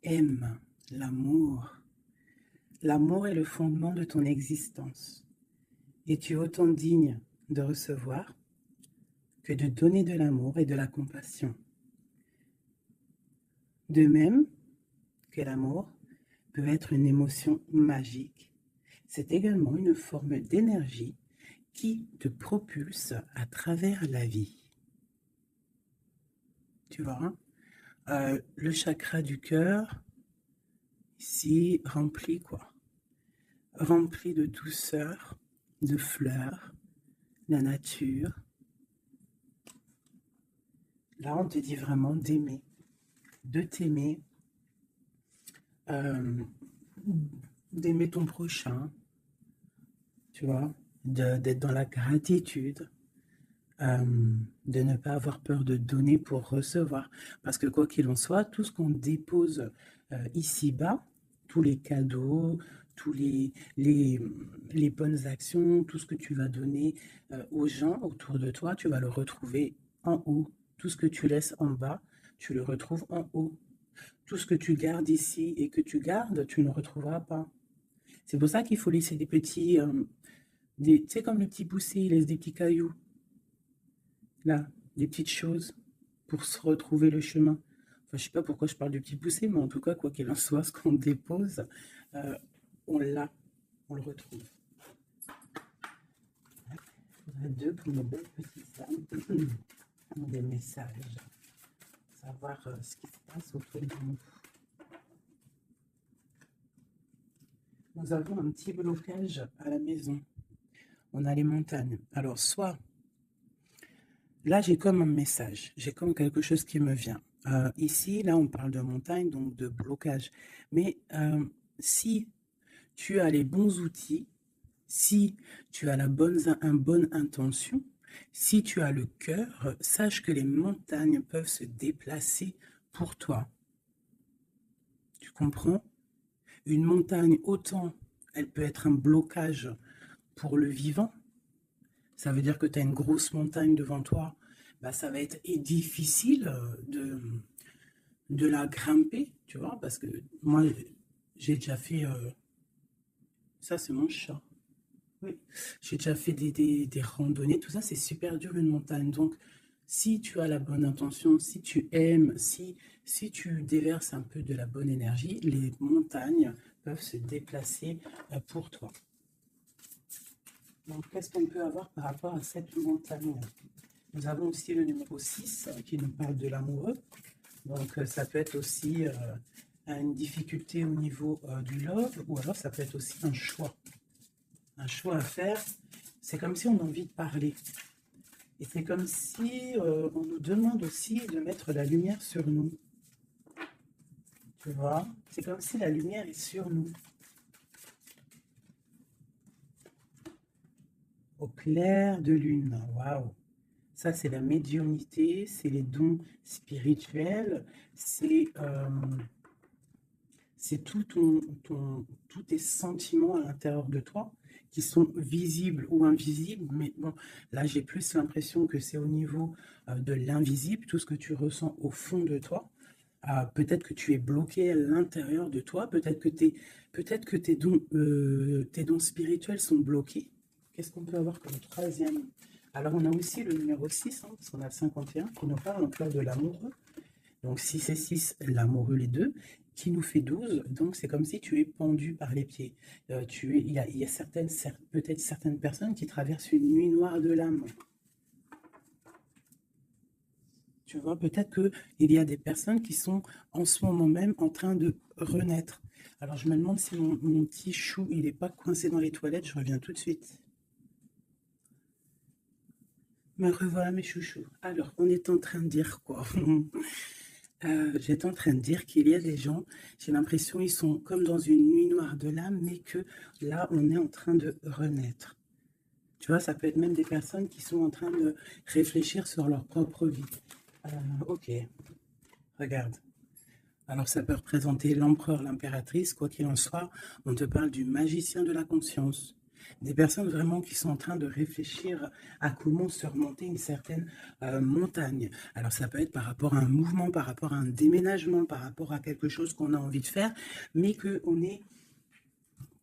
Aime l'amour. L'amour est le fondement de ton existence et tu es autant digne de recevoir que de donner de l'amour et de la compassion. De même que l'amour peut être une émotion magique, c'est également une forme d'énergie qui te propulse à travers la vie. Tu vois, hein? Le chakra du cœur, ici, rempli de douceur, de fleurs, la nature. Là, on te dit vraiment d'aimer, de t'aimer, euh, d'aimer ton prochain, tu vois, d'être dans la gratitude, de ne pas avoir peur de donner pour recevoir. Parce que quoi qu'il en soit, tout ce qu'on dépose ici-bas, tous les cadeaux, tous les bonnes actions, tout ce que tu vas donner aux gens autour de toi, tu vas le retrouver en haut. Tout ce que tu laisses en bas, tu le retrouves en haut. Tout ce que tu gardes ici et que tu gardes, tu ne retrouveras pas. C'est pour ça qu'il faut laisser des petits, tu sais, comme le petit poussé, il laisse des petits cailloux, là, des petites choses pour se retrouver le chemin. Enfin, je sais pas pourquoi je parle de petits poussés, mais en tout cas, quoi qu'il en soit, ce qu'on dépose, euh, on l'a, on le retrouve. Il faudrait deux pour nos belles petites âmes, des messages, savoir ce qui se passe autour de nous. Nous avons un petit blocage à la maison. On a les montagnes. Alors, soit, là, j'ai comme un message, j'ai comme quelque chose qui me vient. Ici, là, on parle de montagne, donc de blocage. Mais si tu as les bons outils, si tu as une bonne intention, si tu as le cœur, sache que les montagnes peuvent se déplacer pour toi. Tu comprends? Une montagne, autant elle peut être un blocage pour le vivant. Ça veut dire que tu as une grosse montagne devant toi. Bah, ça va être difficile de la grimper, tu vois, parce que moi, j'ai déjà fait... ça, c'est mon chat. Oui, j'ai déjà fait des randonnées, tout ça, c'est super dur une montagne. Donc, si tu as la bonne intention, si tu aimes, si tu déverses un peu de la bonne énergie, les montagnes peuvent se déplacer pour toi. Donc, qu'est-ce qu'on peut avoir par rapport à cette montagne? Nous avons aussi le numéro 6 qui nous parle de l'amoureux. Donc, ça peut être aussi une difficulté au niveau du love, ou alors ça peut être aussi un choix. Un choix à faire. C'est comme si on a envie de parler. Et c'est comme si on nous demande aussi de mettre la lumière sur nous. Tu vois? C'est comme si la lumière est sur nous. Au clair de lune. Waouh! Ça, c'est la médiumnité, c'est les dons spirituels, c'est tous tes sentiments à l'intérieur de toi qui sont visibles ou invisibles. Mais bon, là, j'ai plus l'impression que c'est au niveau de l'invisible, tout ce que tu ressens au fond de toi. Peut-être que tu es bloqué à l'intérieur de toi, peut-être que tes dons spirituels sont bloqués. Qu'est-ce qu'on peut avoir comme troisième? Alors, on a aussi le numéro 6, hein, parce qu'on a le 51, qui nous parle encore de l'amoureux. Donc 6 et 6, l'amoureux les deux, qui nous fait 12. Donc c'est comme si tu es pendu par les pieds. Il y a peut-être certaines personnes qui traversent une nuit noire de l'âme. Tu vois, peut-être qu'il y a des personnes qui sont en ce moment même en train de renaître. Alors je me demande si mon petit chou, il n'est pas coincé dans les toilettes. Je reviens tout de suite. Me revoilà mes chouchous. Alors, on est en train de dire quoi? J'étais en train de dire qu'il y a des gens, j'ai l'impression ils sont comme dans une nuit noire de l'âme, mais que là, on est en train de renaître. Tu vois, ça peut être même des personnes qui sont en train de réfléchir sur leur propre vie. Ok, regarde. Alors, ça peut représenter l'empereur, l'impératrice, quoi qu'il en soit. On te parle du magicien de la conscience. Des personnes vraiment qui sont en train de réfléchir à comment surmonter une certaine montagne. Alors ça peut être par rapport à un mouvement, par rapport à un déménagement, par rapport à quelque chose qu'on a envie de faire, mais qu'on est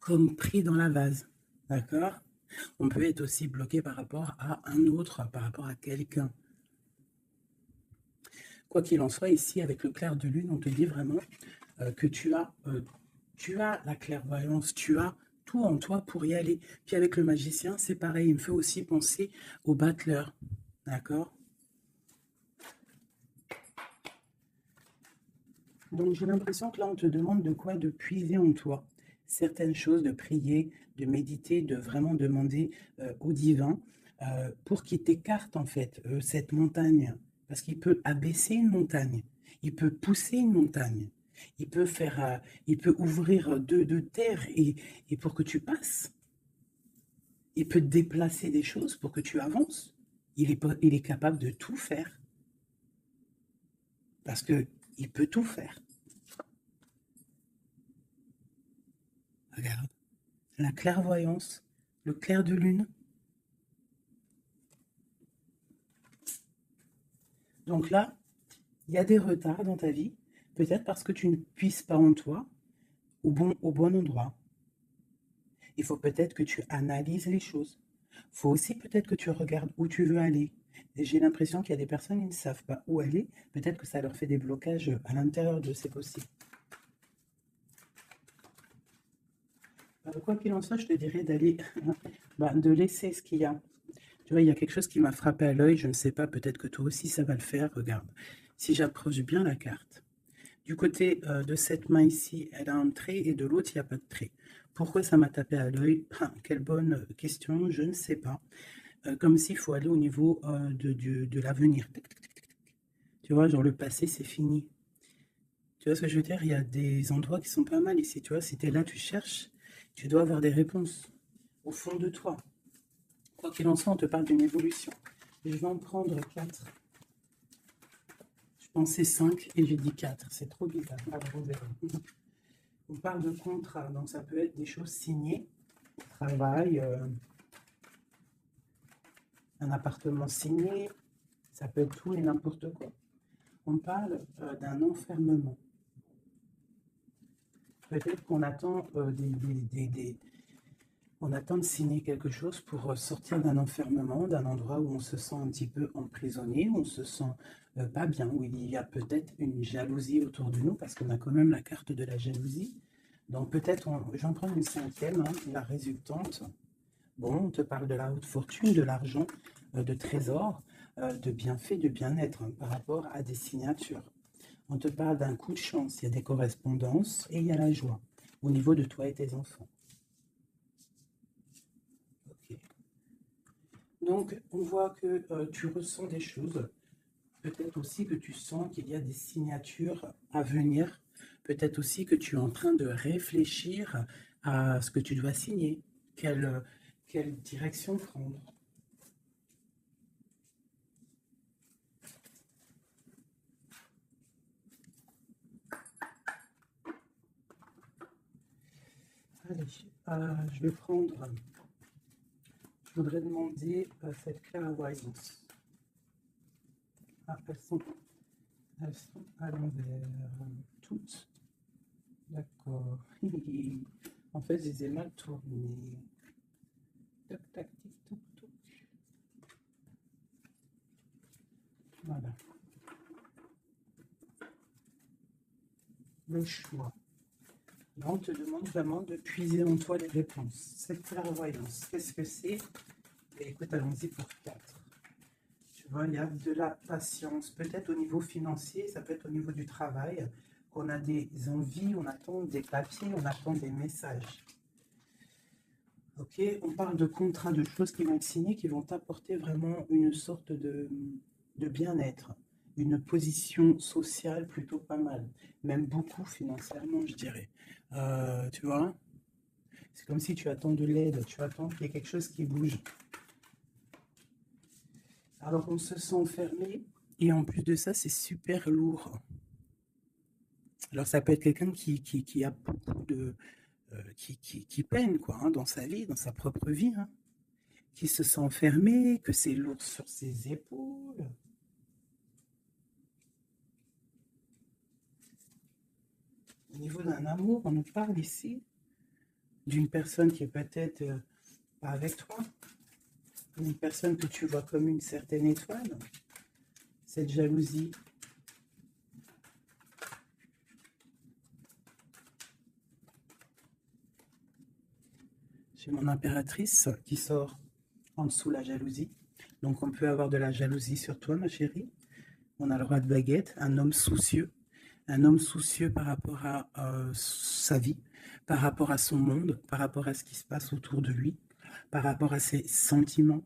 comme pris dans la vase. D'accord? On peut être aussi bloqué par rapport à un autre, par rapport à quelqu'un. Quoi qu'il en soit, ici, avec le clair de lune, on te dit vraiment que tu as la clairvoyance, tu as tout en toi pour y aller. Puis avec le magicien, c'est pareil, il me fait aussi penser au battleur. D'accord? Donc j'ai l'impression que là, on te demande de quoi? De puiser en toi certaines choses, de prier, de méditer, de vraiment demander au divin pour qu'il t'écarte en fait cette montagne. Parce qu'il peut abaisser une montagne, il peut pousser une montagne, il peut ouvrir de terre et pour que tu passes. Il peut déplacer des choses pour que tu avances. Il est capable de tout faire parce que il peut tout faire. Regarde, la clairvoyance, le clair de lune. Donc là, il y a des retards dans ta vie, peut-être parce que tu ne puisses pas en toi au bon endroit. Il faut peut-être que tu analyses les choses. Il faut aussi peut-être que tu regardes où tu veux aller. Et j'ai l'impression qu'il y a des personnes qui ne savent pas où aller. Peut-être que ça leur fait des blocages à l'intérieur de ces possibles. Quoi qu'il en soit, je te dirais d'aller, de laisser ce qu'il y a. Tu vois, il y a quelque chose qui m'a frappé à l'œil, je ne sais pas, peut-être que toi aussi ça va le faire. Regarde, si j'approche bien la carte, du côté de cette main ici, elle a un trait et de l'autre, il n'y a pas de trait. Pourquoi ça m'a tapé à l'œil? Quelle bonne question, je ne sais pas. Comme s'il faut aller au niveau de l'avenir. Tu vois, genre le passé, c'est fini. Tu vois ce que je veux dire? Il y a des endroits qui sont pas mal ici. Tu vois, si tu es là, tu cherches, tu dois avoir des réponses au fond de toi. Quoi qu'il en soit, on te parle d'une évolution. Je vais en prendre 4. Je pensais 5 et j'ai dit 4. C'est trop bizarre. Alors, on verra. On parle de contrat, donc ça peut être des choses signées, travail, un appartement signé, ça peut être tout et n'importe quoi. On parle d'un enfermement. Peut-être qu'on attend on attend de signer quelque chose pour sortir d'un enfermement, d'un endroit où on se sent un petit peu emprisonné, où on se sent pas bien, où il y a peut-être une jalousie autour de nous, parce qu'on a quand même la carte de la jalousie. Donc peut-être, j'en prends une cinquième, hein, la résultante. Bon, on te parle de la haute fortune, de l'argent, de trésors, de bienfaits, de bien-être hein, par rapport à des signatures. On te parle d'un coup de chance, il y a des correspondances et il y a la joie au niveau de toi et tes enfants. Ok. Donc, on voit que tu ressens des choses. Peut-être aussi que tu sens qu'il y a des signatures à venir. Peut-être aussi que tu es en train de réfléchir à ce que tu dois signer. Quelle direction prendre. Allez, je vais prendre. Je voudrais demander cette clairvoyance. Ah, elles sont à l'envers. Toutes. D'accord. En fait, je les ai mal tournées. Tac, tac, tic, toc, toc. Voilà. Le choix. Là, on te demande vraiment de puiser en toi les réponses. Cette clairvoyance, qu'est-ce que c'est? Écoute, allons-y pour 4. Tu vois, il y a de la patience. Peut-être au niveau financier, ça peut être au niveau du travail, qu'on a des envies, on attend des papiers, on attend des messages. Ok, on parle de contrats, de choses qui vont être signées, qui vont t'apporter vraiment une sorte de bien-être, une position sociale plutôt pas mal, même beaucoup financièrement, je dirais. Tu vois, c'est comme si tu attends de l'aide, tu attends qu'il y ait quelque chose qui bouge. Alors on se sent fermé et en plus de ça, c'est super lourd. Alors ça peut être quelqu'un qui a beaucoup qui peine, quoi, hein, dans sa vie, dans sa propre vie, hein, qui se sent enfermé, que c'est lourd sur ses épaules. Au niveau d'un amour, on nous parle ici d'une personne qui est peut-être pas avec toi, une personne que tu vois comme une certaine étoile, cette jalousie. J'ai mon impératrice qui sort en dessous la jalousie. Donc on peut avoir de la jalousie sur toi, ma chérie. On a le roi de baguette, un homme soucieux par rapport à sa vie, par rapport à son monde, par rapport à ce qui se passe autour de lui, par rapport à ses sentiments,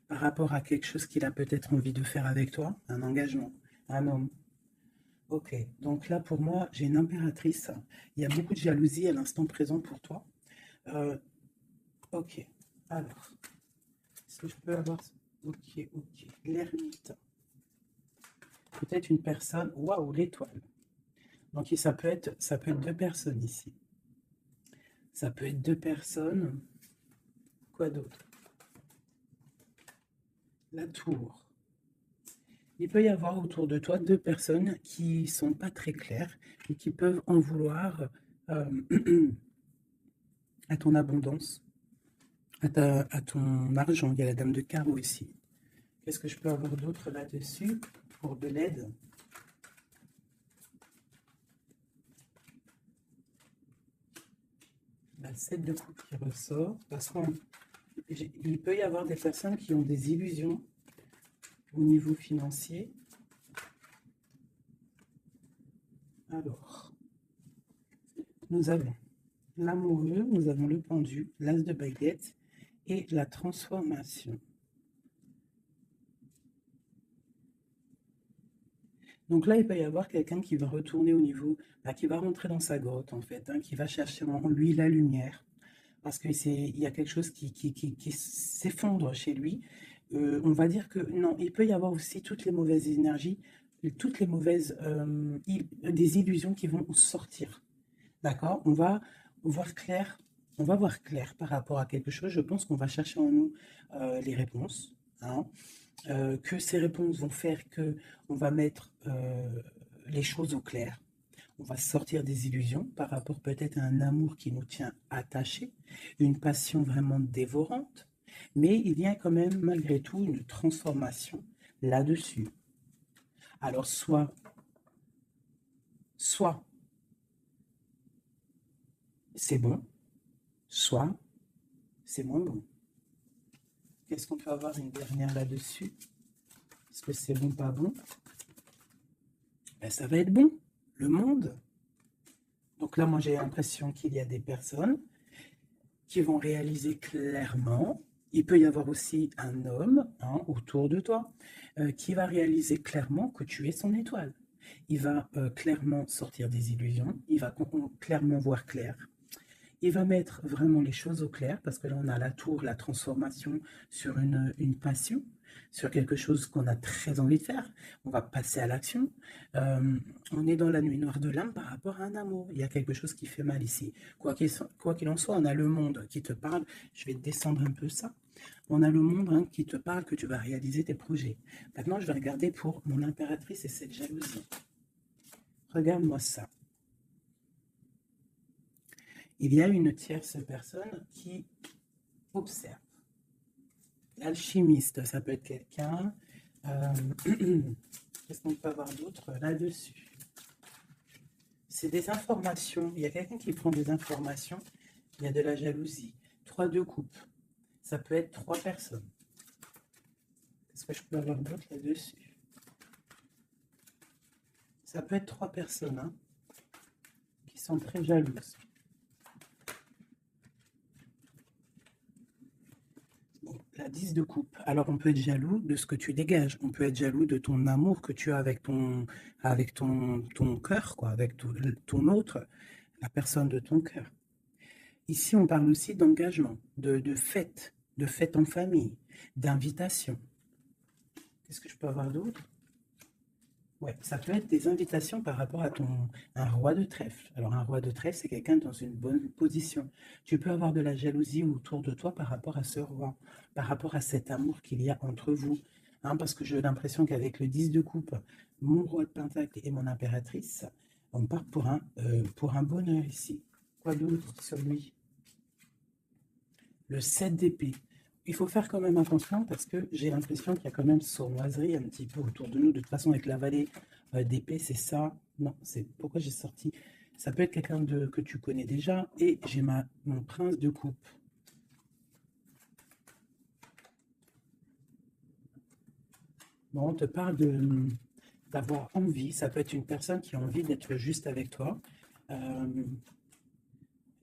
par rapport à quelque chose qu'il a peut-être envie de faire avec toi, un engagement, un homme. Ok, donc là pour moi, j'ai une impératrice. Il y a beaucoup de jalousie à l'instant présent pour toi. Ok, alors, est-ce que je peux avoir... Ok, l'ermite. Peut-être une personne... Waouh, l'étoile. Donc ça peut être deux personnes ici. Ça peut être deux personnes. Quoi d'autre? La tour. Il peut y avoir autour de toi deux personnes qui sont pas très claires et qui peuvent en vouloir à ton abondance, à ton argent. Il y a la dame de carreau ici. Qu'est-ce que je peux avoir d'autre là-dessus pour de l'aide? La 7 de coupe qui ressort, parce qu'il peut y avoir des personnes qui ont des illusions au niveau financier. Alors, nous avons l'amoureux, nous avons le pendu, l'as de baguette et la transformation. Donc là, il peut y avoir quelqu'un qui va retourner au niveau, qui va rentrer dans sa grotte en fait, hein, qui va chercher en lui la lumière, parce qu'il y a quelque chose qui s'effondre chez lui. On va dire que non, il peut y avoir aussi toutes les mauvaises énergies, toutes les mauvaises des illusions qui vont sortir. D'accord? On va voir clair. On va voir clair par rapport à quelque chose. Je pense qu'on va chercher en nous les réponses. Hein. Que ces réponses vont faire que on va mettre les choses au clair. On va sortir des illusions par rapport peut-être à un amour qui nous tient attachés, une passion vraiment dévorante, mais il y a quand même malgré tout une transformation là-dessus. Alors soit c'est bon, soit c'est moins bon. Qu'est-ce qu'on peut avoir une dernière là-dessus? Est-ce que c'est bon, pas bon? Ben, ça va être bon. Le monde. Donc là, moi, j'ai l'impression qu'il y a des personnes qui vont réaliser clairement. Il peut y avoir aussi un homme autour de toi qui va réaliser clairement que tu es son étoile. Il va clairement sortir des illusions. Il va clairement voir clair. Il va mettre vraiment les choses au clair, parce que là, on a la tour, la transformation sur une passion, sur quelque chose qu'on a très envie de faire. On va passer à l'action. On est dans la nuit noire de l'âme par rapport à un amour. Il y a quelque chose qui fait mal ici. Quoi qu'il en soit, on a le monde qui te parle. Je vais descendre un peu ça. On a le monde qui te parle que tu vas réaliser tes projets. Maintenant, je vais regarder pour mon impératrice et cette jalousie. Regarde-moi ça. Il y a une tierce personne qui observe. L'alchimiste, ça peut être quelqu'un. Qu'est-ce qu'on peut avoir d'autre là-dessus? C'est des informations. Il y a quelqu'un qui prend des informations. Il y a de la jalousie. 3 de coupe. Ça peut être 3 personnes. Qu'est-ce que je peux avoir d'autre là-dessus? Ça peut être 3 personnes qui sont très jalouses. La 10 de coupe. Alors, on peut être jaloux de ce que tu dégages. On peut être jaloux de ton amour que tu as avec ton cœur, quoi, avec ton autre, la personne de ton cœur. Ici, on parle aussi d'engagement, de fête en famille, d'invitation. Qu'est-ce que je peux avoir d'autre? Ouais, ça peut être des invitations par rapport à un roi de trèfle. Alors, un roi de trèfle, c'est quelqu'un dans une bonne position. Tu peux avoir de la jalousie autour de toi par rapport à ce roi, par rapport à cet amour qu'il y a entre vous. Hein, parce que j'ai l'impression qu'avec le 10 de coupe, mon roi de pentacle et mon impératrice, on part pour un bonheur ici. Quoi d'autre sur lui? Le 7 d'épée. Il faut faire quand même attention parce que j'ai l'impression qu'il y a quand même sournoiserie un petit peu autour de nous. De toute façon, avec la vallée d'épée, c'est ça. Non, c'est pourquoi j'ai sorti. Ça peut être quelqu'un que tu connais déjà. Et j'ai mon prince de coupe. Bon, on te parle d'avoir envie. Ça peut être une personne qui a envie d'être juste avec toi.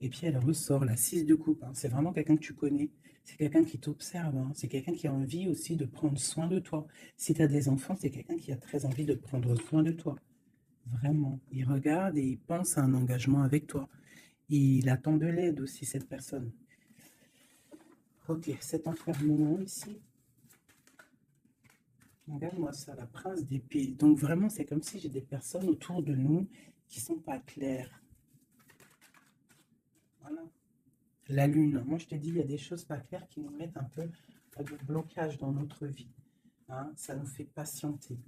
Et puis elle ressort la 6 de coupe. Hein. C'est vraiment quelqu'un que tu connais. C'est quelqu'un qui t'observe. Hein. C'est quelqu'un qui a envie aussi de prendre soin de toi. Si tu as des enfants, c'est quelqu'un qui a très envie de prendre soin de toi. Vraiment. Il regarde et il pense à un engagement avec toi. Il attend de l'aide aussi, cette personne. Ok, cet enfermement ici. Regarde-moi ça, la prince d'épée. Donc vraiment, c'est comme si j'ai des personnes autour de nous qui sont pas claires. Voilà. La lune, moi je te dis, il y a des choses pas claires qui nous mettent un peu de blocage dans notre vie. Hein, ça nous fait patienter.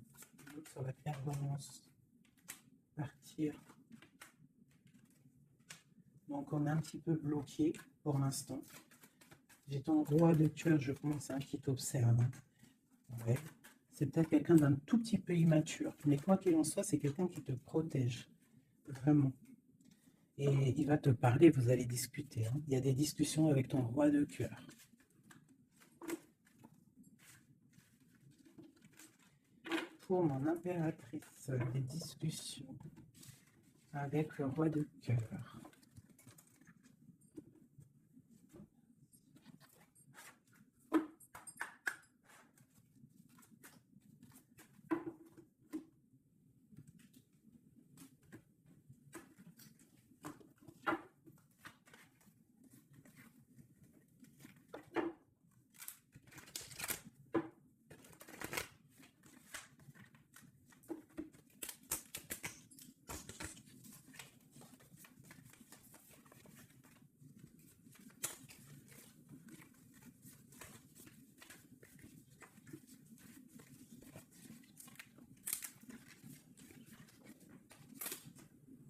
Sur la clairvoyance, partir. Donc on est un petit peu bloqué pour l'instant. J'ai ton roi de cœur, je pense, hein, qui t'observe. Hein. Ouais. C'est peut-être quelqu'un d'un tout petit peu immature. Mais quoi qu'il en soit, c'est quelqu'un qui te protège. Vraiment. Et il va te parler, vous allez discuter. Hein. Il y a des discussions avec ton roi de cœur. Pour mon impératrice, des discussions avec le roi de cœur.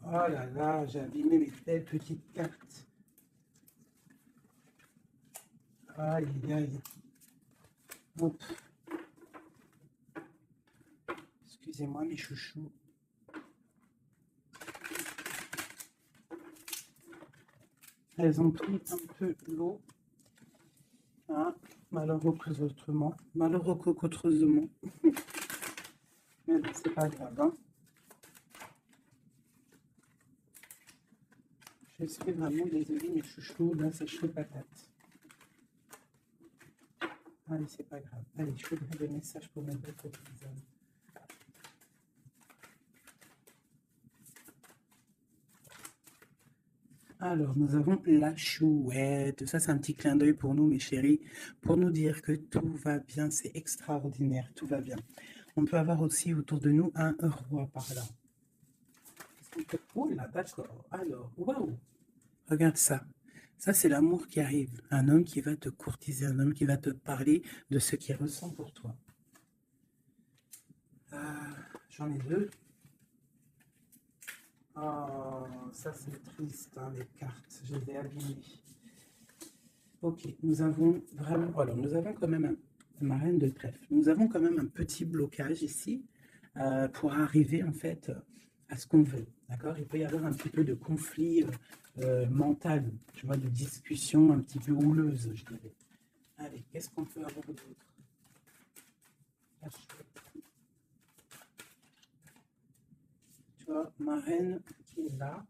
Oh là là, j'ai abîmé mes belles petites cartes. Aïe, aïe, aïe. Hop. Excusez-moi, mes chouchous. Elles ont pris un peu l'eau. Hein, malheureux autrement. Malheureux qu'autrement. Mais bon, c'est pas grave. Hein. Je suis vraiment désolée, mes chouchous. Là, c'est chaud patate. Allez, c'est pas grave. Allez, je voudrais des messages pour mes belles cotisans. Alors, nous avons la chouette. Ça, c'est un petit clin d'œil pour nous, mes chéris, pour nous dire que tout va bien. C'est extraordinaire, tout va bien. On peut avoir aussi autour de nous un roi par là. Oh là, d'accord. Alors, waouh. Regarde ça. Ça, c'est l'amour qui arrive. Un homme qui va te courtiser, un homme qui va te parler de ce qu'il ressent pour toi. J'en ai deux. Oh, ça c'est triste, hein, les cartes. Je les ai abîmées. Ok, nous avons vraiment... Alors, nous avons quand même ma reine de trèfle. Nous avons quand même un petit blocage ici pour arriver en fait à ce qu'on veut. D'accord. Il peut y avoir un petit peu de conflit mental, tu vois, de discussion un petit peu houleuse, je dirais. Allez, qu'est-ce qu'on peut avoir d'autre? Tu vois, ma reine qui est là.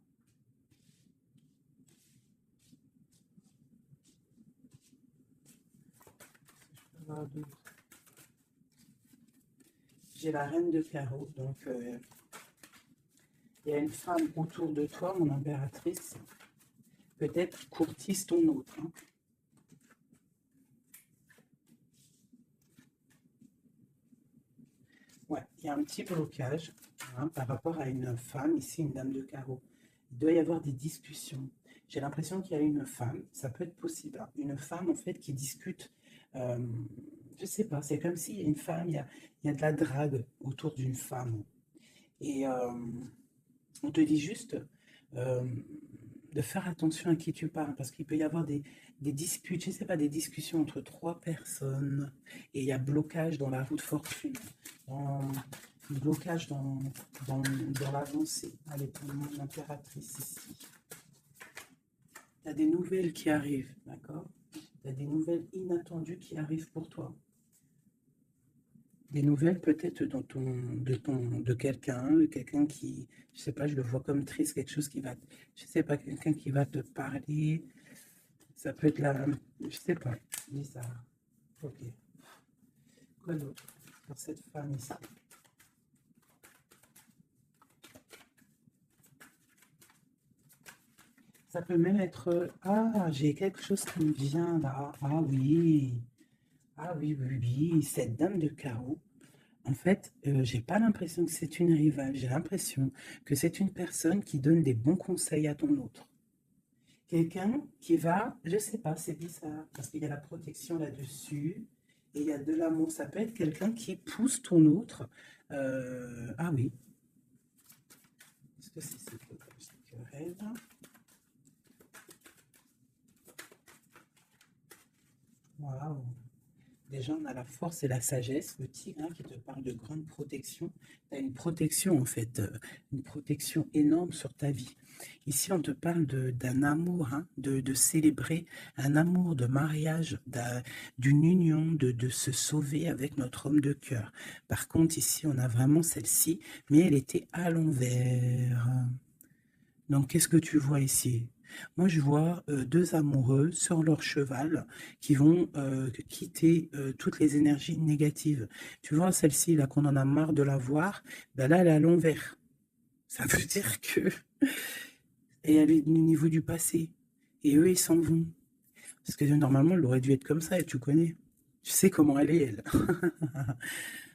J'ai la reine de carreau, donc il y a une femme autour de toi, mon impératrice, peut-être courtise ton autre. Hein. Ouais, il y a un petit blocage par rapport à une femme, ici une dame de carreau. Il doit y avoir des discussions. J'ai l'impression qu'il y a une femme, ça peut être possible, hein, une femme en fait qui discute, euh, je sais pas, c'est comme s'il y a une femme, il y a de la drague autour d'une femme. Et on te dit juste euh, de faire attention à qui tu parles, parce qu'il peut y avoir des disputes, je ne sais pas, des discussions entre trois personnes, et il y a blocage dans la roue de fortune, dans, blocage dans l'avancée. Allez, pour l'impératrice ici. Tu as des nouvelles qui arrivent, d'accord? Tu as des nouvelles inattendues qui arrivent pour toi. Des nouvelles peut-être de quelqu'un qui, je sais pas, je le vois comme triste, quelque chose qui va, je sais pas, quelqu'un qui va te parler, ça peut être la, je sais pas, bizarre. Ok. Quoi d'autre pour cette femme ici? Ça peut même être, ah, j'ai quelque chose qui me vient là, ah oui, oui, oui, cette dame de carreau. En fait, j'ai pas l'impression que c'est une rivale, j'ai l'impression que c'est une personne qui donne des bons conseils à ton autre. Quelqu'un qui va, je sais pas, c'est bizarre, parce qu'il y a la protection là-dessus, et il y a de l'amour. Ça peut être quelqu'un qui pousse ton autre. Ah oui, est-ce que c'est cette querelle? Waouh! Déjà, on a la force et la sagesse, le tigre hein, qui te parle de grande protection. Tu as une protection, en fait, une protection énorme sur ta vie. Ici, on te parle d'un amour, hein, de célébrer un amour de mariage, d'une union, de se sauver avec notre homme de cœur. Par contre, ici, on a vraiment celle-ci, mais elle était à l'envers. Donc, qu'est-ce que tu vois ici? Moi, je vois deux amoureux sur leur cheval qui vont quitter toutes les énergies négatives. Tu vois, celle-ci, là, qu'on en a marre de la voir, ben là, elle est à l'envers. Ça veut dire que... Et elle est au niveau du passé. Et eux, ils s'en vont. Parce que normalement, elle aurait dû être comme ça, et tu connais. Tu sais comment elle est, elle.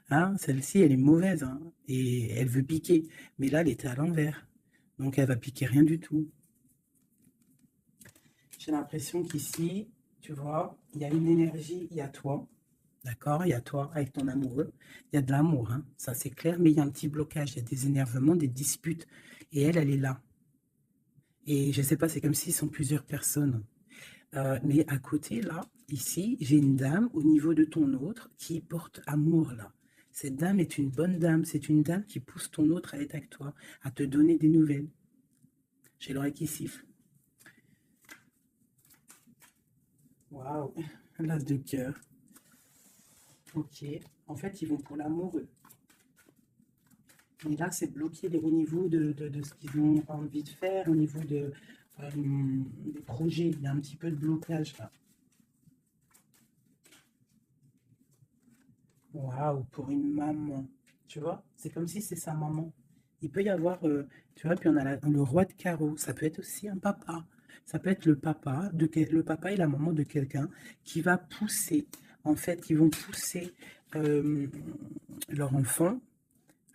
Hein, celle-ci, elle est mauvaise, hein, et elle veut piquer. Mais là, elle était à l'envers. Donc, elle va piquer rien du tout. J'ai l'impression qu'ici, tu vois, il y a une énergie, il y a toi, d'accord? Il y a toi avec ton amoureux. Il y a de l'amour, hein, ça c'est clair, mais il y a un petit blocage, il y a des énervements, des disputes. Et elle est là. Et je ne sais pas, c'est comme s'ils sont plusieurs personnes. Mais à côté, là, ici, j'ai une dame au niveau de ton autre qui porte amour, là. Cette dame est une bonne dame. C'est une dame qui pousse ton autre à être avec toi, à te donner des nouvelles. J'ai l'oreille qui siffle. Waouh, l'as de cœur. Ok. En fait, ils vont pour l'amoureux. Et là, c'est bloqué au niveau de ce qu'ils ont envie de faire, au niveau des projets. Il y a un petit peu de blocage là. Waouh, pour une maman. Tu vois, c'est comme si c'est sa maman. Il peut y avoir, tu vois, puis on a le roi de carreau. Ça peut être aussi un papa. Ça peut être le papa et la maman de quelqu'un qui va pousser. En fait, ils vont pousser euh, leur enfant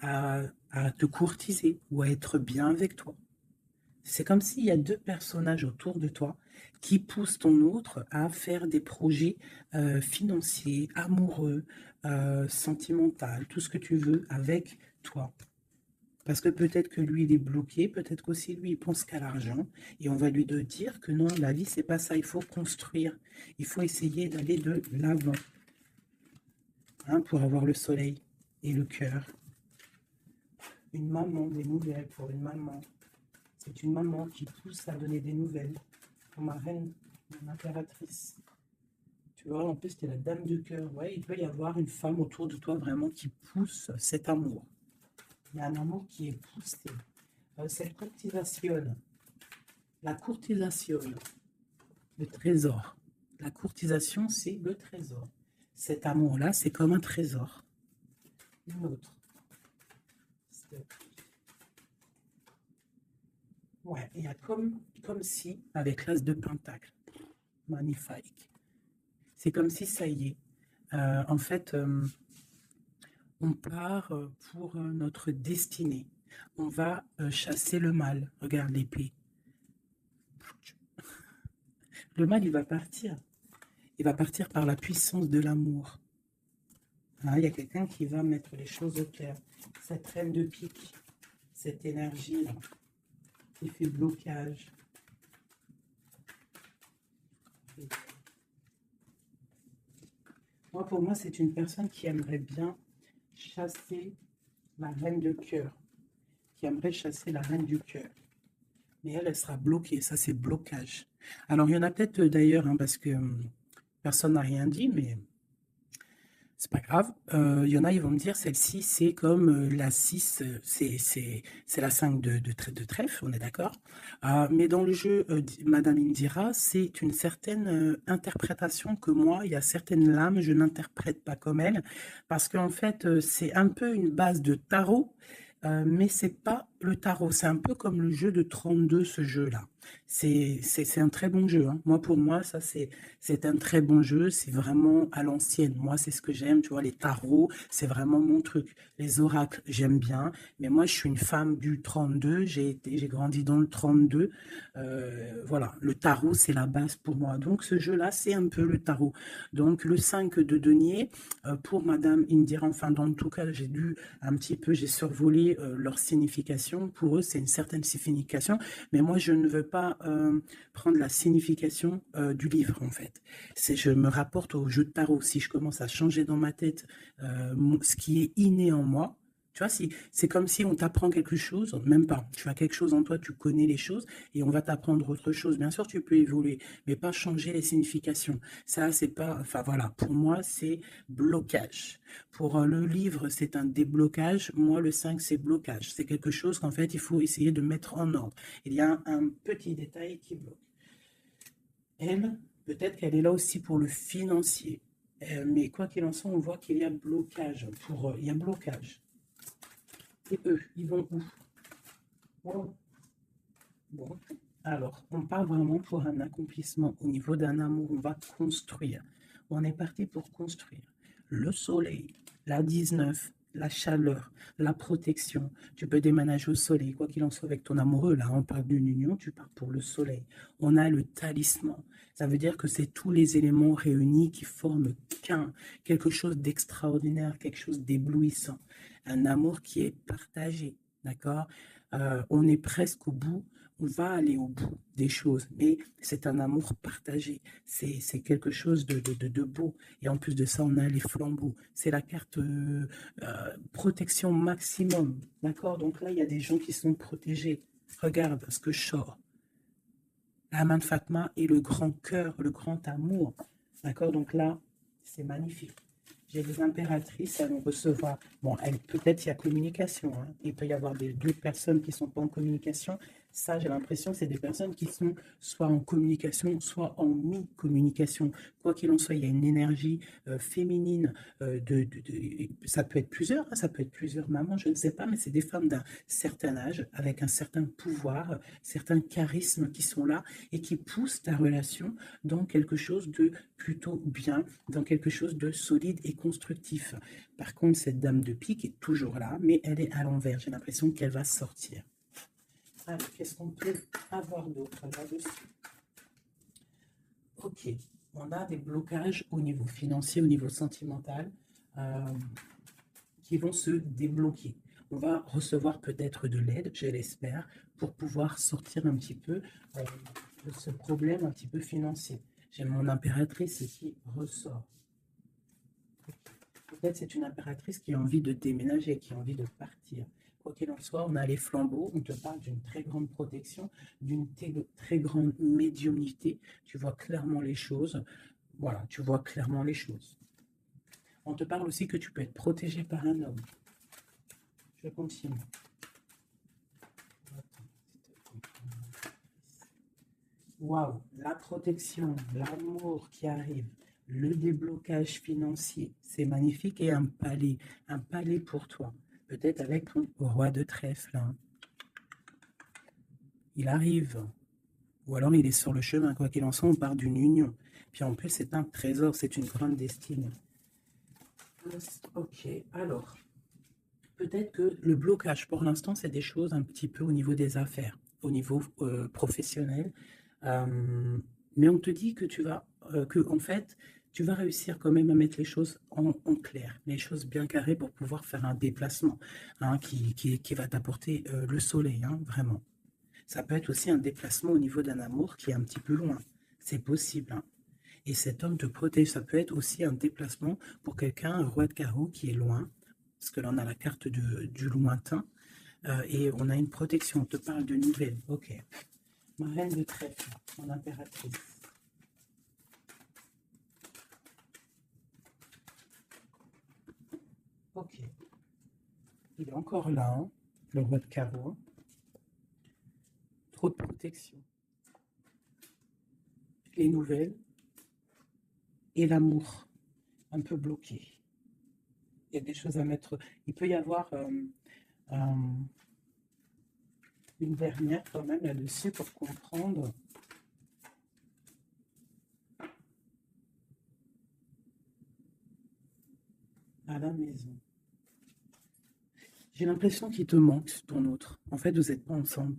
à te courtiser ou à être bien avec toi. C'est comme s'il y a deux personnages autour de toi qui poussent ton autre à faire des projets financiers, amoureux, sentimentaux, tout ce que tu veux avec toi. Parce que peut-être que lui, il est bloqué, peut-être qu'aussi lui, il pense qu'à l'argent. Et on va lui dire que non, la vie, c'est pas ça. Il faut construire. Il faut essayer d'aller de l'avant hein, pour avoir le soleil et le cœur. Une maman, des nouvelles pour une maman. C'est une maman qui pousse à donner des nouvelles pour ma reine, mon impératrice. Tu vois, en plus, tu es la dame de cœur. Ouais, il peut y avoir une femme autour de toi vraiment qui pousse cet amour. Il y a un amour qui est poussé. Cette courtisation, la courtisation, le trésor. La courtisation, c'est le trésor. Cet amour-là, c'est comme un trésor. Une autre. Ouais, il y a comme si, avec l'as de pentacle, magnifique. C'est comme si ça y est. En fait, On part pour notre destinée. On va chasser le mal. Regarde l'épée. Le mal, il va partir. Il va partir par la puissance de l'amour. Hein, il y a quelqu'un qui va mettre les choses au clair. Cette reine de pique, cette énergie-là, qui fait blocage. Moi, pour moi, c'est une personne qui aimerait bien chasser la reine de cœur. Qui aimerait chasser la reine du cœur. Mais elle sera bloquée. Ça, c'est blocage. Alors, il y en a peut-être d'ailleurs, hein, parce que personne n'a rien dit, mais c'est pas grave. Il y en a, ils vont me dire, celle-ci, c'est comme la 6, c'est la 5 de trèfle, on est d'accord. Mais dans le jeu, Madame Indira, c'est une certaine interprétation que moi, il y a certaines lames, je n'interprète pas comme elle, parce qu'en fait, c'est un peu une base de tarot, mais c'est pas le tarot. C'est un peu comme le jeu de 32, ce jeu-là. C'est un très bon jeu, hein. Moi, pour moi, ça, c'est un très bon jeu. C'est vraiment à l'ancienne. Moi, c'est ce que j'aime. Tu vois, les tarots, c'est vraiment mon truc. Les oracles, j'aime bien. Mais moi, je suis une femme du 32. J'ai grandi dans le 32. Voilà, le tarot, c'est la base pour moi. Donc, ce jeu-là, c'est un peu le tarot. Donc, le 5 de denier, pour Madame Indira, enfin, dans tout cas, j'ai lu un petit peu, j'ai survolé leur signification. Pour eux, c'est une certaine signification. Mais moi, je ne veux pas prendre la signification du livre, en fait. Je me rapporte au jeu de tarot. Si je commence à changer dans ma tête ce qui est inné en moi, tu vois, si, c'est comme si on t'apprend quelque chose, même pas. Tu as quelque chose en toi, tu connais les choses, et on va t'apprendre autre chose. Bien sûr, tu peux évoluer, mais pas changer les significations. Ça, c'est pas... Enfin, voilà, pour moi, c'est blocage. Pour le livre, c'est un déblocage. Moi, le 5, c'est blocage. C'est quelque chose qu'en fait, il faut essayer de mettre en ordre. Il y a un petit détail qui bloque. Elle, peut-être qu'elle est là aussi pour le financier. Mais quoi qu'il en soit, on voit qu'il y a blocage. Il y a blocage. Et eux, ils vont où? Bon. Alors, on part vraiment pour un accomplissement. Au niveau d'un amour, on va construire. On est parti pour construire. Le soleil, la 19, la chaleur, la protection. Tu peux déménager au soleil, quoi qu'il en soit avec ton amoureux. Là, on parle d'une union, tu pars pour le soleil. On a le talisman. Ça veut dire que c'est tous les éléments réunis qui forment quelque chose d'extraordinaire, quelque chose d'éblouissant. Un amour qui est partagé, d'accord? On est presque au bout, on va aller au bout des choses, mais c'est un amour partagé, c'est quelque chose de beau. Et en plus de ça, on a les flambeaux. C'est la carte protection maximum, d'accord? Donc là, il y a des gens qui sont protégés. Regarde ce que je sors. La main de Fatma et le grand cœur, le grand amour, d'accord? Donc là, c'est magnifique. J'ai des impératrices, elles vont recevoir. Bon, peut-être il y a communication, hein. Il peut y avoir deux personnes qui ne sont pas en communication. Ça, j'ai l'impression que c'est des personnes qui sont soit en communication, soit en mi-communication. Quoi qu'il en soit, il y a une énergie féminine. Ça peut être plusieurs, hein, ça peut être plusieurs mamans, je ne sais pas, mais c'est des femmes d'un certain âge, avec un certain pouvoir, certains charismes qui sont là et qui poussent ta relation dans quelque chose de plutôt bien, dans quelque chose de solide et constructif. Par contre, cette dame de pique est toujours là, mais elle est à l'envers. J'ai l'impression qu'elle va sortir. Alors, qu'est-ce qu'on peut avoir d'autre là-dessus? Ok, on a des blocages au niveau financier, au niveau sentimental, qui vont se débloquer. On va recevoir peut-être de l'aide, je l'espère, pour pouvoir sortir un petit peu de ce problème un petit peu financier. J'ai mon impératrice qui ressort. Peut-être c'est une impératrice qui a envie de déménager, qui a envie de partir. Quoi qu'il en soit, on a les flambeaux, on te parle d'une très grande protection, d'une très grande médiumnité. Tu vois clairement les choses. Voilà, tu vois clairement les choses. On te parle aussi que tu peux être protégé par un homme. Je continue. Waouh, la protection, l'amour qui arrive, le déblocage financier, c'est magnifique et un palais pour toi. Peut-être avec ton roi de trèfle, hein. Il arrive, ou alors il est sur le chemin, quoi qu'il en soit, on part d'une union. Puis en plus, c'est un trésor, c'est une grande destinée. Ok, alors, Peut-être que le blocage, pour l'instant, c'est des choses un petit peu au niveau des affaires, au niveau professionnel. Euh, mais on te dit que en fait, tu vas réussir quand même à mettre les choses en clair, les choses bien carrées pour pouvoir faire un déplacement hein, qui va t'apporter le soleil, hein, vraiment. Ça peut être aussi un déplacement au niveau d'un amour qui est un petit peu loin. C'est possible, hein. Et cet homme te protège. Ça peut être aussi un déplacement pour quelqu'un, un roi de carreau qui est loin, parce que là on a la carte du lointain, et on a une protection. On te parle de nouvelles. Ok. Ma reine de trèfle, mon impératrice. Ok. Il est encore là, hein, le roi de carreau. Trop de protection. Les nouvelles et l'amour, un peu bloqué. Il y a des choses à mettre. Il peut y avoir une dernière quand même là-dessus pour comprendre. À la maison. J'ai l'impression qu'il te manque ton autre. En fait, vous n'êtes pas ensemble.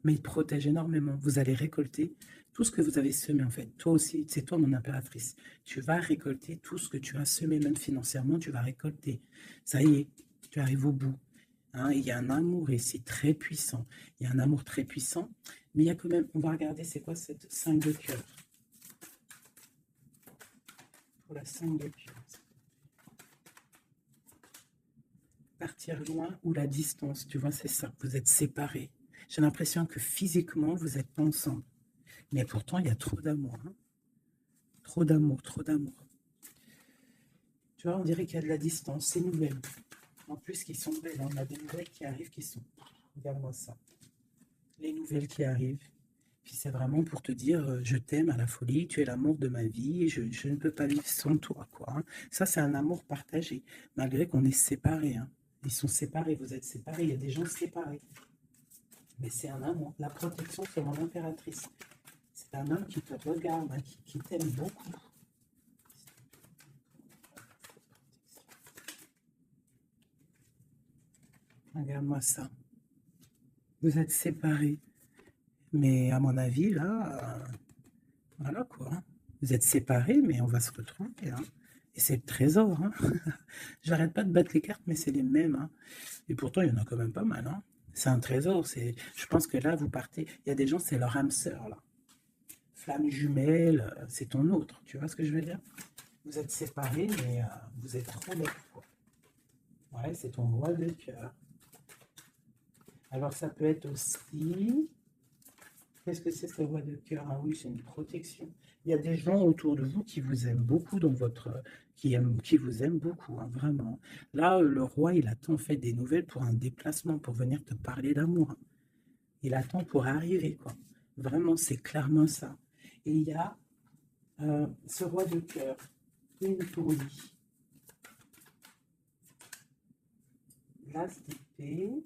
Mais il te protège énormément. Vous allez récolter tout ce que vous avez semé, en fait. Toi aussi, c'est toi mon impératrice. Tu vas récolter tout ce que tu as semé, même financièrement, tu vas récolter. Ça y est, tu arrives au bout. Hein, il y a un amour ici très puissant. Il y a un amour très puissant. Mais il y a quand même, on va regarder c'est quoi cette 5 de cœur. Pour la 5 de cœur. Partir loin ou la distance, tu vois, c'est ça. Vous êtes séparés. J'ai l'impression que physiquement, vous n'êtes pas ensemble. Mais pourtant, il y a trop d'amour. Hein. Trop d'amour, trop d'amour. Tu vois, on dirait qu'il y a de la distance. C'est nouvelle. En plus, qui sont belles. Hein. On a des nouvelles qui arrivent qui sont... Regarde-moi ça. Les nouvelles qui arrivent. Puis c'est vraiment pour te dire, je t'aime à la folie, tu es l'amour de ma vie, je ne peux pas vivre sans toi, quoi. Hein. Ça, c'est un amour partagé, malgré qu'on est séparés. Hein. Ils sont séparés, vous êtes séparés, il y a des gens séparés. Mais c'est un amour. La protection, c'est mon impératrice. C'est un homme qui te regarde, hein, qui t'aime beaucoup. Regarde-moi ça. Vous êtes séparés. Mais à mon avis, là, voilà quoi. Hein. Vous êtes séparés, mais on va se retrouver. Hein. Et c'est le trésor. Hein. J'arrête pas de battre les cartes, mais c'est les mêmes. Hein. Et pourtant, il y en a quand même pas mal. Hein. C'est un trésor. Je pense que là, vous partez. Il y a des gens, c'est leur âme sœur, là. Flamme jumelle, c'est ton autre. Tu vois ce que je veux dire? Vous êtes séparés, mais vous êtes trop bête, quoi. Ouais, c'est ton roi de cœur. Alors, ça peut être aussi... Qu'est-ce que c'est ce roi de cœur? Ah oui, c'est une protection. Il y a des gens autour de vous qui vous aiment beaucoup dans votre... qui vous aiment beaucoup, hein, vraiment. Là, le roi, il attend en fait des nouvelles pour un déplacement, pour venir te parler d'amour. Hein. Il attend pour arriver, quoi. Vraiment, c'est clairement ça. Et il y a ce roi de cœur, une pour lui. L'as d'épée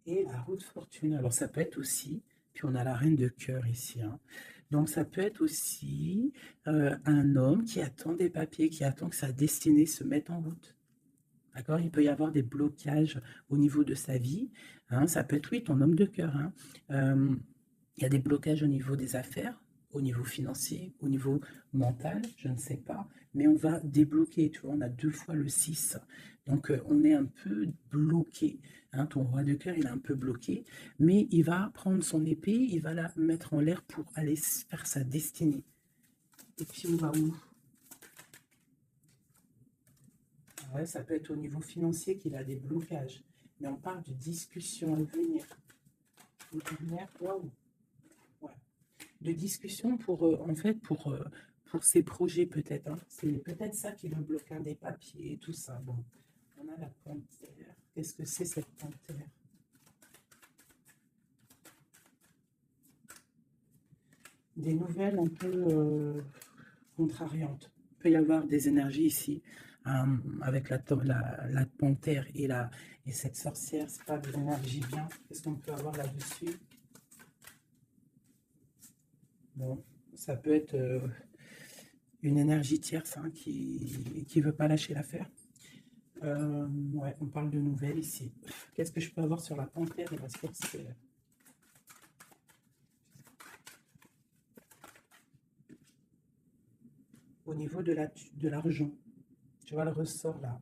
et la roue de fortune. Alors ça peut être aussi, puis on a la reine de cœur ici. Hein. Donc ça peut être aussi un homme qui attend des papiers, qui attend que sa destinée se mette en route. D'accord? Il peut y avoir des blocages au niveau de sa vie. Hein. Ça peut être, oui, ton homme de cœur. Hein. Il y a des blocages au niveau des affaires, au niveau financier, au niveau mental, je ne sais pas, mais on va débloquer, tu vois, on a 2 fois le 6. Donc on est un peu bloqué. Hein, ton roi de cœur, il est un peu bloqué, mais il va prendre son épée, il va la mettre en l'air pour aller faire sa destinée. Et puis on va où? Ouais, ça peut être au niveau financier qu'il a des blocages, mais on parle de discussion à venir. Waouh! Ouais. De discussion pour, en fait, pour ses projets peut-être. Hein. C'est peut-être ça qui le bloque, hein, des papiers et tout ça. Bon, on a la panthère. Qu'est-ce que c'est cette panthère? Des nouvelles un peu contrariantes. Il peut y avoir des énergies ici, avec la panthère et cette sorcière. C'est pas de l'énergie bien. Qu'est-ce qu'on peut avoir là-dessus? Bon, ça peut être une énergie tierce hein, qui veut pas lâcher l'affaire. Ouais, on parle de nouvelles ici. Qu'est-ce que je peux avoir sur la panthère et la sorcière? Au niveau de l'argent. Tu vois le ressort là.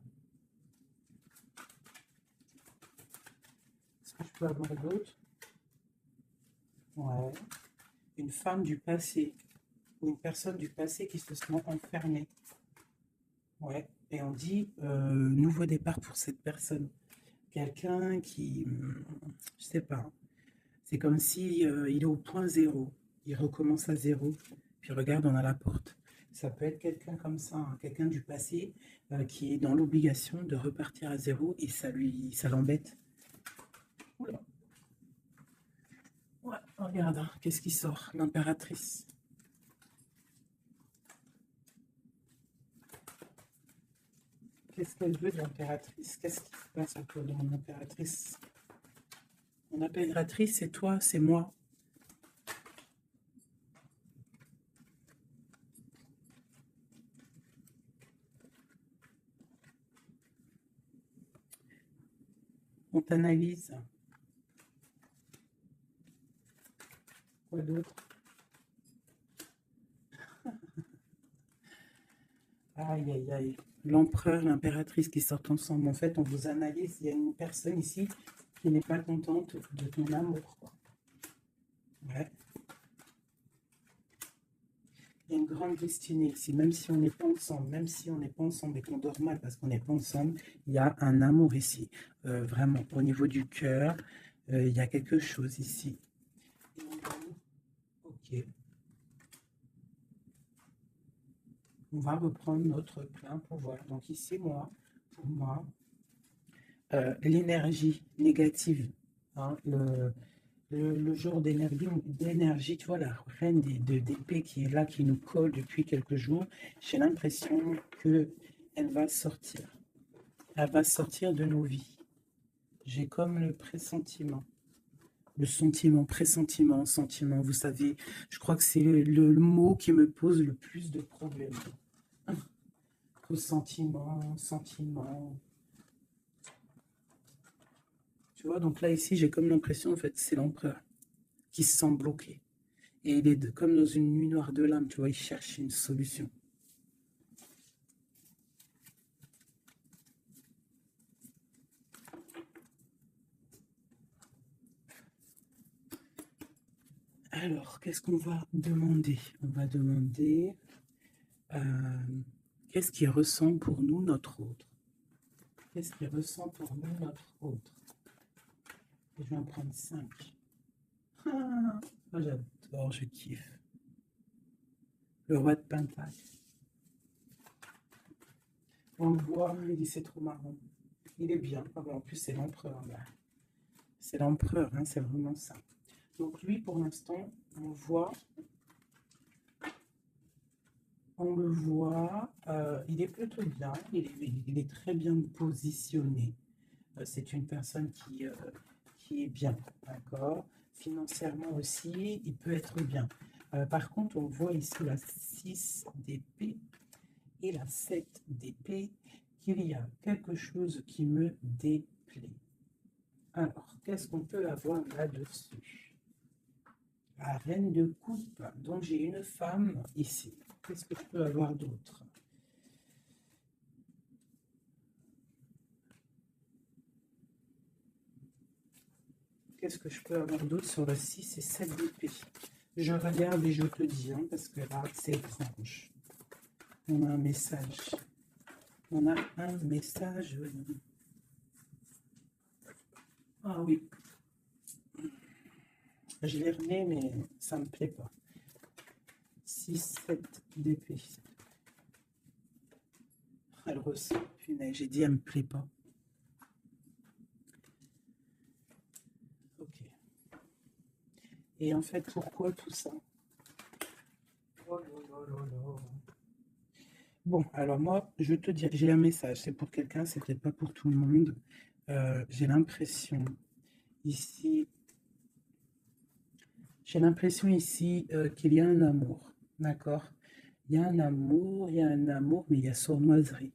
Est-ce que je peux avoir d'autres? Ouais. Une femme du passé ou une personne du passé qui se sent enfermée. Ouais. Et on dit nouveau départ pour cette personne. Quelqu'un qui, je sais pas, c'est comme si il est au point zéro. Il recommence à zéro. Puis regarde, on a la porte. Ça peut être quelqu'un comme ça, hein, quelqu'un du passé qui est dans l'obligation de repartir à zéro et ça l'embête. Oula. Ouais, regarde, hein, qu'est-ce qui sort? L'impératrice. Qu'est-ce qu'elle veut de l'impératrice? Qu'est-ce qui se passe autour de mon impératrice? Mon impératrice, c'est toi, c'est moi. On t'analyse. Quoi d'autre? Aïe, aïe, aïe. L'empereur, l'impératrice qui sortent ensemble. En fait, on vous analyse. Il y a une personne ici qui n'est pas contente de ton amour, quoi. Ouais. Il y a une grande destinée ici, même si on n'est pas ensemble, même si on n'est pas ensemble et qu'on dort mal parce qu'on n'est pas ensemble, il y a un amour ici. Vraiment, au niveau du cœur, il y a quelque chose ici. Ok. On va reprendre notre plein pouvoir. Donc ici, moi, pour moi, l'énergie négative, hein, le genre d'énergie, tu vois, la reine d'épée qui est là, qui nous colle depuis quelques jours, j'ai l'impression qu'elle va sortir. Elle va sortir de nos vies. J'ai comme le pressentiment. Le sentiment, pressentiment, sentiment, vous savez, je crois que c'est le mot qui me pose le plus de problèmes. Ressentiment, sentiment. Tu vois, donc là, ici, j'ai comme l'impression, en fait, c'est l'empereur qui se sent bloqué. Et il est comme dans une nuit noire de l'âme, tu vois, il cherche une solution. Alors, qu'est-ce qu'on va demander? On va demander qu'est-ce qui ressent pour nous notre autre? Qu'est-ce qui ressent pour nous notre autre? Et je vais en prendre 5. Ah, j'adore, je kiffe. Le roi de Pentacle. On le voit, il dit c'est trop marrant. Il est bien. Ah bon, en plus, c'est l'empereur. Là. C'est l'empereur, hein, c'est vraiment ça. Donc lui, pour l'instant, on le voit, il est plutôt bien, il est très bien positionné. C'est une personne qui est bien, d'accord? Financièrement aussi, il peut être bien. Par contre, on voit ici la 6 d'épée et la 7 d'épée, qu'il y a quelque chose qui me déplaît. Alors, qu'est-ce qu'on peut avoir là-dessus? La reine de coupe. Donc, j'ai une femme ici. Qu'est-ce que je peux avoir d'autre? Qu'est-ce que je peux avoir d'autre sur le 6 et 7 d'épée? Je regarde et je te dis, hein, parce que là, c'est étrange. On a un message. On a un message. Ah oui. Je l'ai remis, mais ça ne me plaît pas. 6, 7 d'épée. Elle ressent. Punaise, j'ai dit, elle me plaît pas. Ok. Et en fait, pourquoi tout ça? Oh là là là là. Bon, alors moi, je te dis, j'ai un message. C'est pour quelqu'un, c'est peut-être pas pour tout le monde. J'ai l'impression ici, qu'il y a un amour. D'accord? Il y a un amour, mais il y a sournoiserie.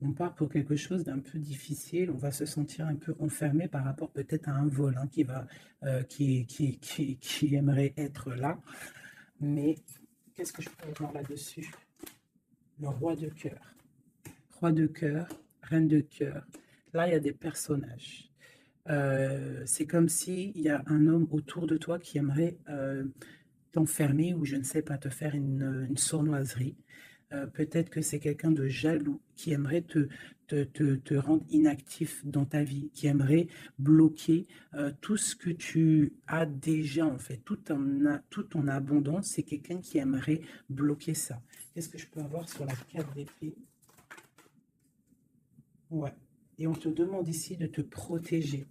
On part pour quelque chose d'un peu difficile, on va se sentir un peu enfermé par rapport peut-être à un vol hein, qui aimerait être là. Mais qu'est-ce que je peux avoir là-dessus? Le roi de cœur. Roi de cœur, reine de cœur. Là, il y a des personnages. C'est comme s'il y a un homme autour de toi qui aimerait t'enfermer ou je ne sais pas, te faire une sournoiserie. Peut-être que c'est quelqu'un de jaloux qui aimerait te rendre inactif dans ta vie, qui aimerait bloquer tout ce que tu as déjà en fait, tout ton abondance, c'est quelqu'un qui aimerait bloquer ça. Qu'est-ce que je peux avoir sur la carte d'épée? Ouais. Et on te demande ici de te protéger.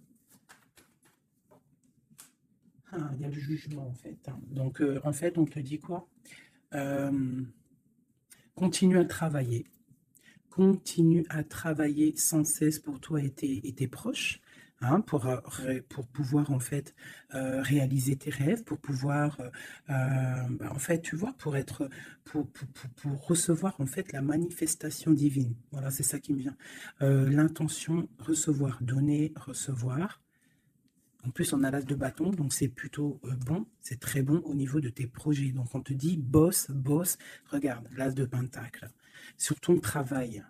Ah, il y a le jugement en fait. Hein. Donc en fait, on te dit quoi? Euh, Continue à travailler. Continue à travailler sans cesse pour toi et tes proches, hein, pour pouvoir en fait réaliser tes rêves, pour pouvoir en fait, tu vois, pour recevoir en fait la manifestation divine. Voilà, c'est ça qui me vient. L'intention, recevoir, donner, recevoir. En plus, on a l'as de bâton, donc c'est plutôt bon, c'est très bon au niveau de tes projets. Donc on te dit, bosse, bosse, regarde, l'as de pentacle. Sur ton travail,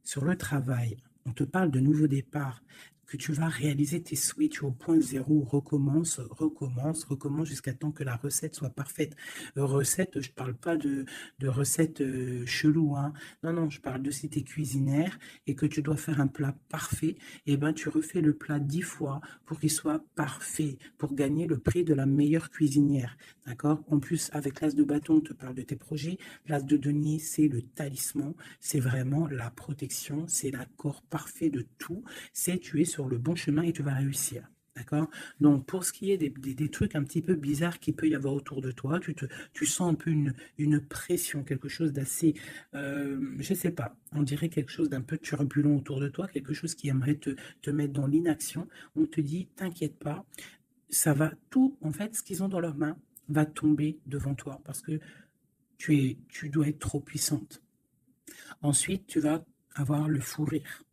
sur le travail, on te parle de nouveau départ, que tu vas réaliser tes switches au point zéro, recommence, recommence, recommence jusqu'à temps que la recette soit parfaite. Recette, je ne parle pas de recette chelou, hein. Non, non, je parle de si tu es cuisinière et que tu dois faire un plat parfait, et ben tu refais le plat 10 fois pour qu'il soit parfait, pour gagner le prix de la meilleure cuisinière. D'accord? En plus, avec l'as de bâton, on te parle de tes projets. L'as de denier, c'est le talisman, c'est vraiment la protection, c'est l'accord parfait de tout. C'est tu es sur le bon chemin et tu vas réussir. D'accord? Donc, pour ce qui est des trucs un petit peu bizarres qu'il peut y avoir autour de toi, tu sens un peu une pression, quelque chose d'assez, je sais pas, on dirait quelque chose d'un peu turbulent autour de toi, quelque chose qui aimerait te mettre dans l'inaction. On te dit, t'inquiète pas, ça va tout, en fait, ce qu'ils ont dans leurs mains va tomber devant toi parce que tu dois être trop puissante. Ensuite, tu vas avoir le fou rire.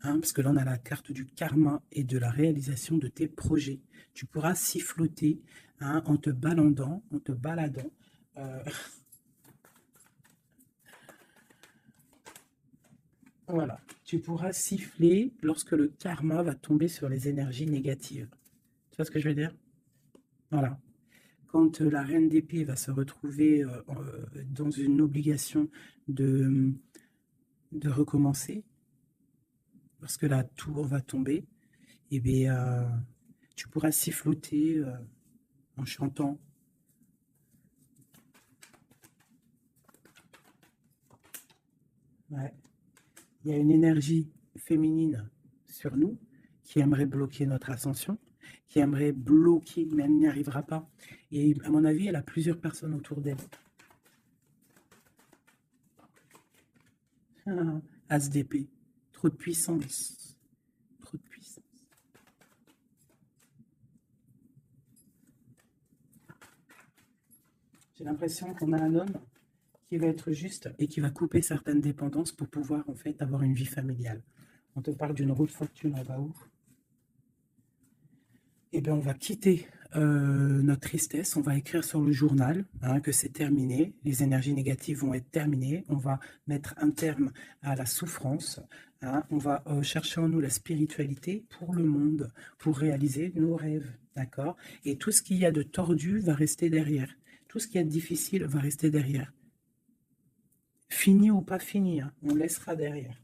Hein, parce que là, on a la carte du karma et de la réalisation de tes projets. Tu pourras siffloter hein, en te baladant, en te baladant. euh, voilà. Tu pourras siffler lorsque le karma va tomber sur les énergies négatives. Tu vois ce que je veux dire? Voilà. Quand la reine d'épée va se retrouver dans une obligation de, de recommencer, lorsque la tour va tomber, eh bien, tu pourras siffloter en chantant. Ouais. Il y a une énergie féminine sur nous qui aimerait bloquer notre ascension, qui aimerait bloquer, mais elle n'y arrivera pas. Et à mon avis, elle a plusieurs personnes autour d'elle. Ah, As d'épée, trop de puissance, trop de puissance. J'ai l'impression qu'on a un homme qui va être juste et qui va couper certaines dépendances pour pouvoir en fait avoir une vie familiale. On te parle d'une roue de fortune en bas où eh bien, on va quitter notre tristesse, on va écrire sur le journal hein, que c'est terminé, les énergies négatives vont être terminées, on va mettre un terme à la souffrance, hein, on va chercher en nous la spiritualité pour le monde, pour réaliser nos rêves, d'accord? Et tout ce qu'il y a de tordu va rester derrière, tout ce qu'il y a de difficile va rester derrière. Fini ou pas fini, hein, on laissera derrière.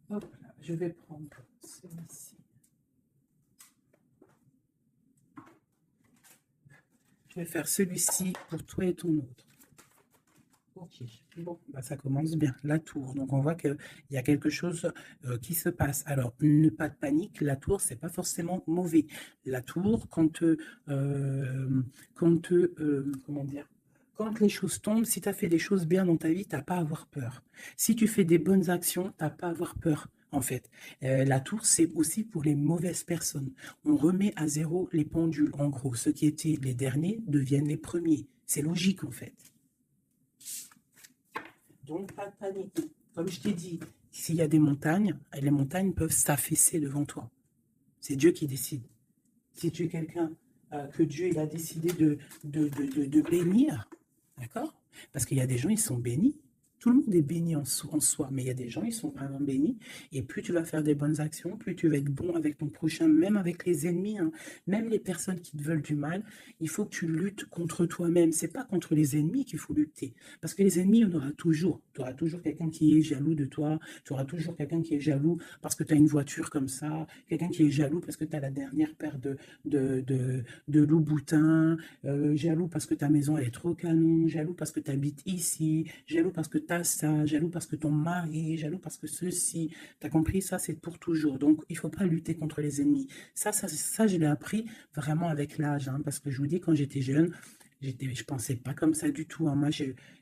Hop là, je vais prendre celui-ci. Je vais faire celui-ci pour toi et ton autre. Ok, bon, bah, ça commence bien. La tour. Donc on voit qu'il y a quelque chose qui se passe. Alors, pas de panique, la tour, c'est pas forcément mauvais. La tour, comment dire, quand les choses tombent, si tu as fait des choses bien dans ta vie, tu n'as pas à avoir peur. Si tu fais des bonnes actions, tu n'as pas à avoir peur. en fait. La tour, c'est aussi pour les mauvaises personnes. On remet à zéro les pendules. En gros, ceux qui étaient les derniers deviennent les premiers. C'est logique, en fait. Donc, pas de panique. Comme je t'ai dit, s'il y a des montagnes, les montagnes peuvent s'affaisser devant toi. C'est Dieu qui décide. Si tu es quelqu'un que Dieu il a décidé de bénir, d'accord? Parce qu'il y a des gens, ils sont bénis. Tout le monde est béni en soi, mais il y a des gens, ils sont vraiment bénis. Et plus tu vas faire des bonnes actions, plus tu vas être bon avec ton prochain, même avec les ennemis, hein, même les personnes qui te veulent du mal. Il faut que tu luttes contre toi-même. C'est pas contre les ennemis qu'il faut lutter. Parce que les ennemis, on aura toujours. Tu auras toujours quelqu'un qui est jaloux de toi. Tu auras toujours quelqu'un qui est jaloux parce que tu as une voiture comme ça. Quelqu'un qui est jaloux parce que tu as la dernière paire de Louboutin. Jaloux parce que ta maison elle est trop canon. Jaloux parce que tu habites ici. Jaloux parce que tu as ça. Jaloux parce que ton mari. Jaloux parce que ceci. Tu as compris? Ça, c'est pour toujours. Donc, il ne faut pas lutter contre les ennemis. Ça je l'ai appris vraiment avec l'âge. Hein, parce que je vous dis, quand j'étais jeune, je pensais pas comme ça du tout. Hein. Moi,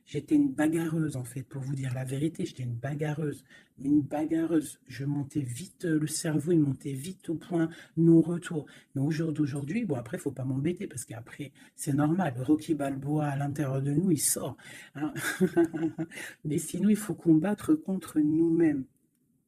j'étais une bagarreuse, en fait, pour vous dire la vérité. J'étais une bagarreuse. Une bagarreuse. Je montais vite, le cerveau, il montait vite au point non-retour. Mais au jour d'aujourd'hui, bon, après, il faut pas m'embêter, parce qu'après, c'est normal. Rocky Balboa, à l'intérieur de nous, il sort. Hein. Mais sinon, il faut combattre contre nous-mêmes.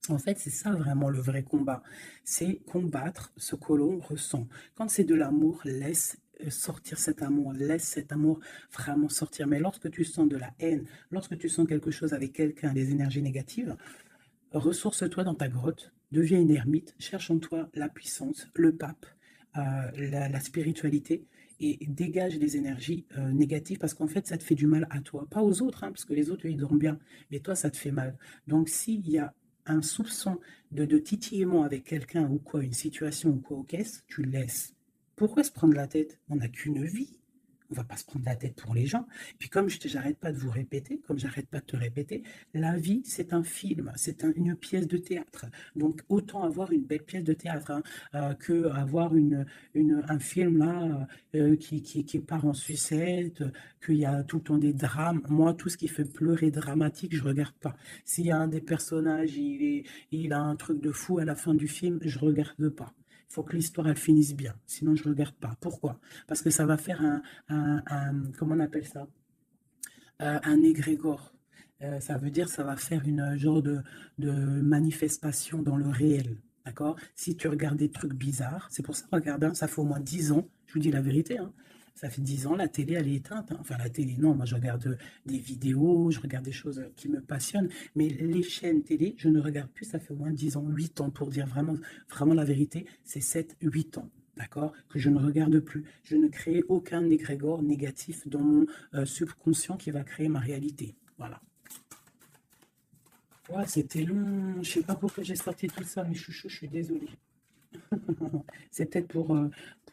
En fait, c'est ça vraiment le vrai combat. C'est combattre ce que l'on ressent. Quand c'est de l'amour, laisse sortir cet amour, laisse cet amour vraiment sortir. Mais lorsque tu sens de la haine, lorsque tu sens quelque chose avec quelqu'un, des énergies négatives, ressource-toi dans ta grotte, deviens une ermite, cherche en toi la puissance, le pape, la spiritualité, et dégage les énergies négatives parce qu'en fait, ça te fait du mal à toi, pas aux autres, hein, parce que les autres, eux, ils dorment bien, mais toi, ça te fait mal. Donc, s'il y a un soupçon de titillement avec quelqu'un ou quoi, une situation ou quoi, qu'est-ce, tu le laisses. Pourquoi se prendre la tête? On n'a qu'une vie. On va pas se prendre la tête pour les gens. Puis comme j'arrête pas de vous répéter, comme j'arrête pas de te répéter, la vie, c'est un film, c'est une pièce de théâtre. Donc, autant avoir une belle pièce de théâtre hein, que avoir un film là qui part en sucette, qu'il y a tout le temps des drames. Moi, tout ce qui fait pleurer dramatique, je regarde pas. S'il y a un des personnages, il a un truc de fou à la fin du film, je regarde pas. Il faut que l'histoire elle finisse bien, sinon je regarde pas. Pourquoi? Parce que ça va faire comment on appelle ça? Un égrégore. Ça veut dire ça va faire une genre de manifestation dans le réel. D'accord? Si tu regardes des trucs bizarres, c'est pour ça, regarde, hein, ça fait au moins 10 ans, je vous dis la vérité, hein, ça fait 10 ans, la télé, elle est éteinte. Hein. Enfin, la télé, non, moi je regarde des vidéos, je regarde des choses qui me passionnent, mais les chaînes télé, je ne regarde plus, ça fait au moins 10 ans, 8 ans, pour dire vraiment, vraiment la vérité, c'est 7, 8 ans. D'accord? Que je ne regarde plus. Je ne crée aucun égrégore négatif dans mon subconscient qui va créer ma réalité. Voilà. Ouais, c'était long. Je sais pas pourquoi j'ai sorti tout ça, mais chouchou, je suis désolée. C'est peut-être pour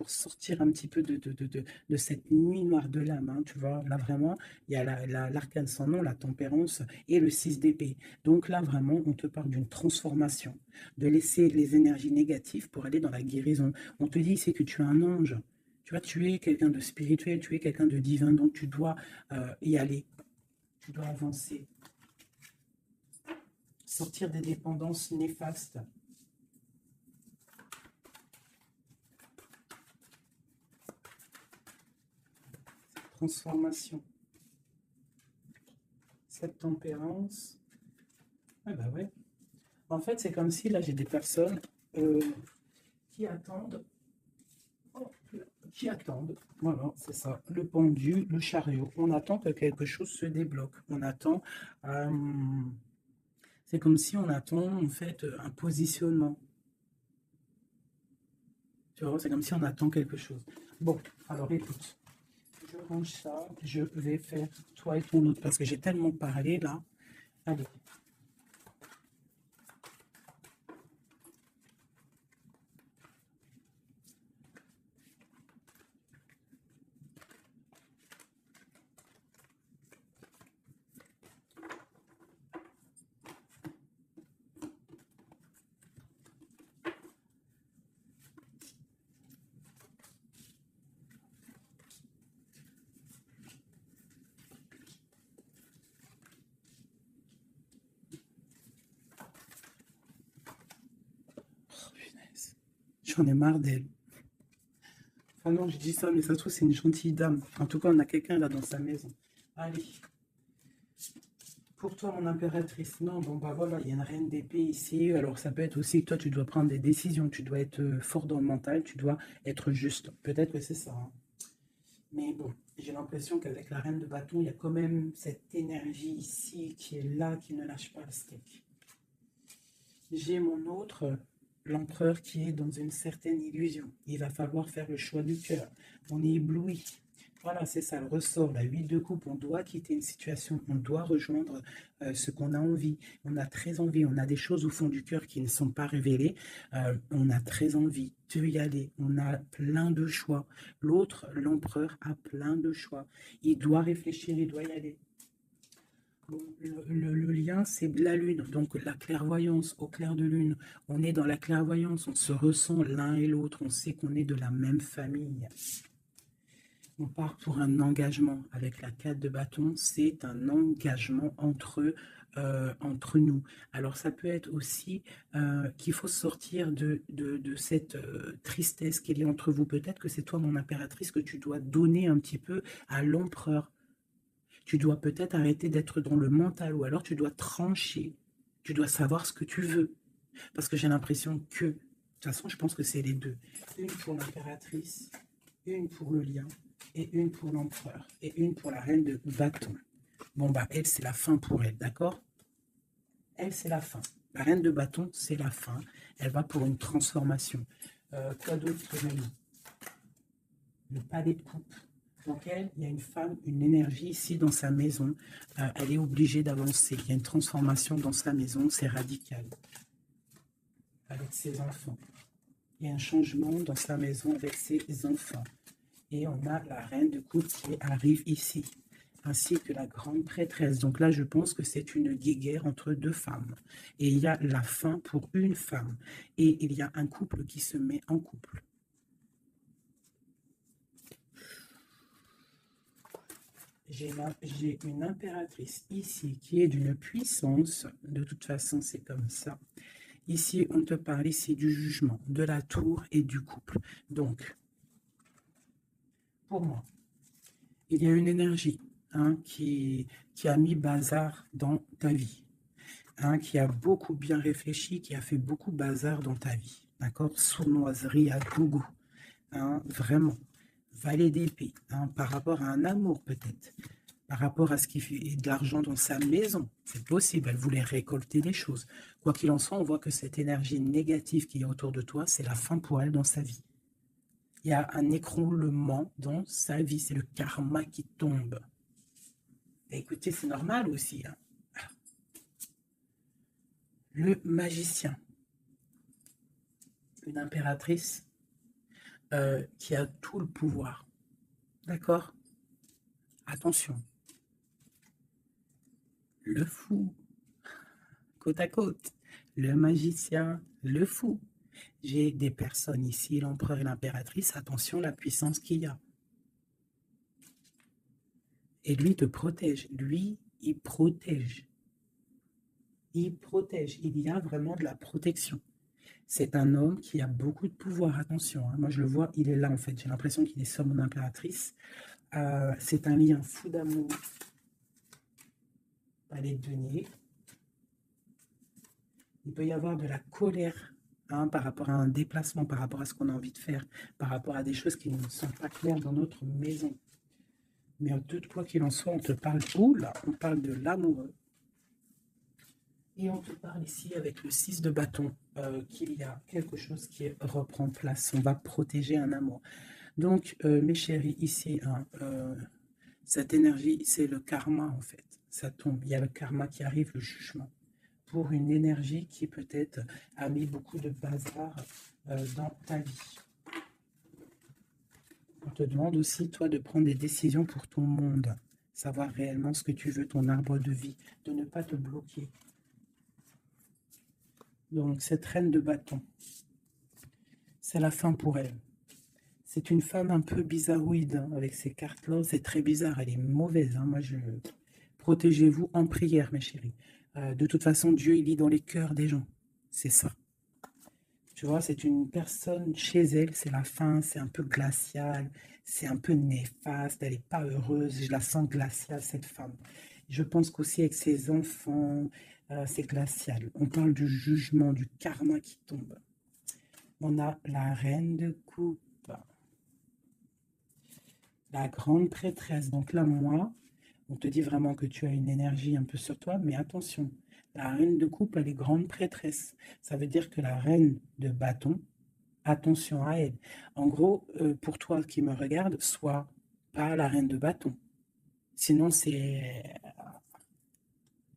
sortir un petit peu de cette nuit noire de l'âme, hein, tu vois. Là, vraiment, il y a l'arcane sans nom, la tempérance et le 6 d'épée. Donc là, vraiment, on te parle d'une transformation, de laisser les énergies négatives pour aller dans la guérison. On te dit, c'est que tu es un ange. Tu vois, tu es quelqu'un de spirituel, tu es quelqu'un de divin, donc tu dois y aller. Tu dois avancer. Sortir des dépendances néfastes. Transformation. Cette tempérance. Ah bah ouais. En fait, c'est comme si là, j'ai des personnes qui attendent. Oh, qui attendent. Voilà, c'est ça. Le pendu, le chariot. On attend que quelque chose se débloque. On attend. C'est comme si on attend, en fait, un positionnement. Tu vois, c'est comme si on attend quelque chose. Bon, alors écoute. Je range ça. Je vais faire toi et ton autre parce que j'ai tellement parlé là. Allez. J'en ai marre d'elle. Enfin non, je dis ça, mais ça se trouve, c'est une gentille dame. En tout cas, on a quelqu'un là dans sa maison. Allez. Pour toi, mon impératrice, non, bon bah voilà, il y a une reine d'épée ici. Alors ça peut être aussi que toi, tu dois prendre des décisions. Tu dois être fort dans le mental, tu dois être juste. Peut-être que c'est ça, hein. Mais bon, j'ai l'impression qu'avec la reine de bâton, il y a quand même cette énergie ici qui est là, qui ne lâche pas le steak. J'ai mon autre, l'empereur, qui est dans une certaine illusion. Il va falloir faire le choix du cœur. On est ébloui. Voilà, c'est ça le ressort, la 8 de coupe. On doit quitter une situation, on doit rejoindre ce qu'on a envie. On a très envie, on a des choses au fond du cœur qui ne sont pas révélées. On a très envie de y aller. On a plein de choix. L'autre, l'empereur, a plein de choix. Il doit réfléchir, il doit y aller. Bon, le lien, c'est la lune, donc la clairvoyance, au clair de lune. On est dans la clairvoyance, on se ressent l'un et l'autre, on sait qu'on est de la même famille. On part pour un engagement. Avec la 4 de bâton, c'est un engagement entre nous. Alors ça peut être aussi qu'il faut sortir de cette tristesse qu'il y a entre vous. Peut-être que c'est toi, mon impératrice, que tu dois donner un petit peu à l'empereur. Tu dois peut-être arrêter d'être dans le mental, ou alors tu dois trancher. Tu dois savoir ce que tu veux. Parce que j'ai l'impression que, de toute façon, je pense que c'est les deux. Une pour l'impératrice, une pour le lien, et une pour l'empereur, et une pour la reine de bâton. Bon, bah, elle, c'est la fin pour elle, d'accord? Elle, c'est la fin. La reine de bâton, c'est la fin. Elle va pour une transformation. Quoi d'autre, le palais de coupe. Donc elle, il y a une femme, une énergie ici dans sa maison. Elle est obligée d'avancer. Il y a une transformation dans sa maison, c'est radical. Avec ses enfants. Il y a un changement dans sa maison avec ses enfants. Et on a la reine de coupe qui arrive ici, ainsi que la grande prêtresse. Donc là, je pense que c'est une guéguerre entre deux femmes. Et il y a la fin pour une femme. Et il y a un couple qui se met en couple. J'ai une impératrice ici qui est d'une puissance. De toute façon, c'est comme ça. Ici, on te parle ici du jugement, de la tour et du couple. Donc, pour moi, il y a une énergie qui a mis bazar dans ta vie, qui a beaucoup bien réfléchi, qui a fait beaucoup bazar dans ta vie. D'accord? Sournoiserie à gogo. Vraiment. Valet d'épée. Par rapport à un amour, peut-être. Par rapport à ce qui fait de l'argent dans sa maison. C'est possible. Elle voulait récolter des choses. Quoi qu'il en soit, on voit que cette énergie négative qui est autour de toi, c'est la fin pour elle dans sa vie. Il y a un écroulement dans sa vie. C'est le karma qui tombe. Et écoutez, c'est normal aussi. Le magicien. Une impératrice qui a tout le pouvoir. D'accord? Attention. Le fou. Côte à côte. Le magicien, le fou. J'ai des personnes ici, l'empereur et l'impératrice. Attention, la puissance qu'il y a. Et lui te protège. Lui, il protège. Il protège. Il y a vraiment de la protection. C'est un homme qui a beaucoup de pouvoir. Attention, moi je le vois, il est là en fait. J'ai l'impression qu'il est sur mon impératrice. C'est un lien fou d'amour. Palais de denier. Il peut y avoir de la colère par rapport à un déplacement, par rapport à ce qu'on a envie de faire, par rapport à des choses qui ne sont pas claires dans notre maison. Mais de quoi qu'il en soit, on te parle, on parle de l'amoureux. Et on te parle ici avec le 6 de bâton qu'il y a quelque chose qui reprend place. On va protéger un amour. Donc, mes chéris, ici, cette énergie, c'est le karma en fait. Ça tombe. Il y a le karma qui arrive, le jugement. Pour une énergie qui peut-être a mis beaucoup de bazar dans ta vie. On te demande aussi, toi, de prendre des décisions pour ton monde. Savoir réellement ce que tu veux, ton arbre de vie. De ne pas te bloquer. Donc, cette reine de bâton, c'est la fin pour elle. C'est une femme un peu bizarroïde, avec ces cartes-là. C'est très bizarre, elle est mauvaise. Moi, protégez-vous en prière, mes chéris. De toute façon, Dieu, il lit dans les cœurs des gens. C'est ça. Tu vois, c'est une personne chez elle, c'est la fin, c'est un peu glacial, c'est un peu néfaste, elle n'est pas heureuse, je la sens glaciale, cette femme. Je pense qu'aussi avec ses enfants, c'est glacial. On parle du jugement, du karma qui tombe. On a la reine de coupe, la grande prêtresse. Donc là, moi, on te dit vraiment que tu as une énergie un peu sur toi, mais attention, la reine de coupe, elle est grande prêtresse. Ça veut dire que la reine de bâton, attention à elle. En gros, pour toi qui me regarde, sois pas la reine de bâton. Sinon,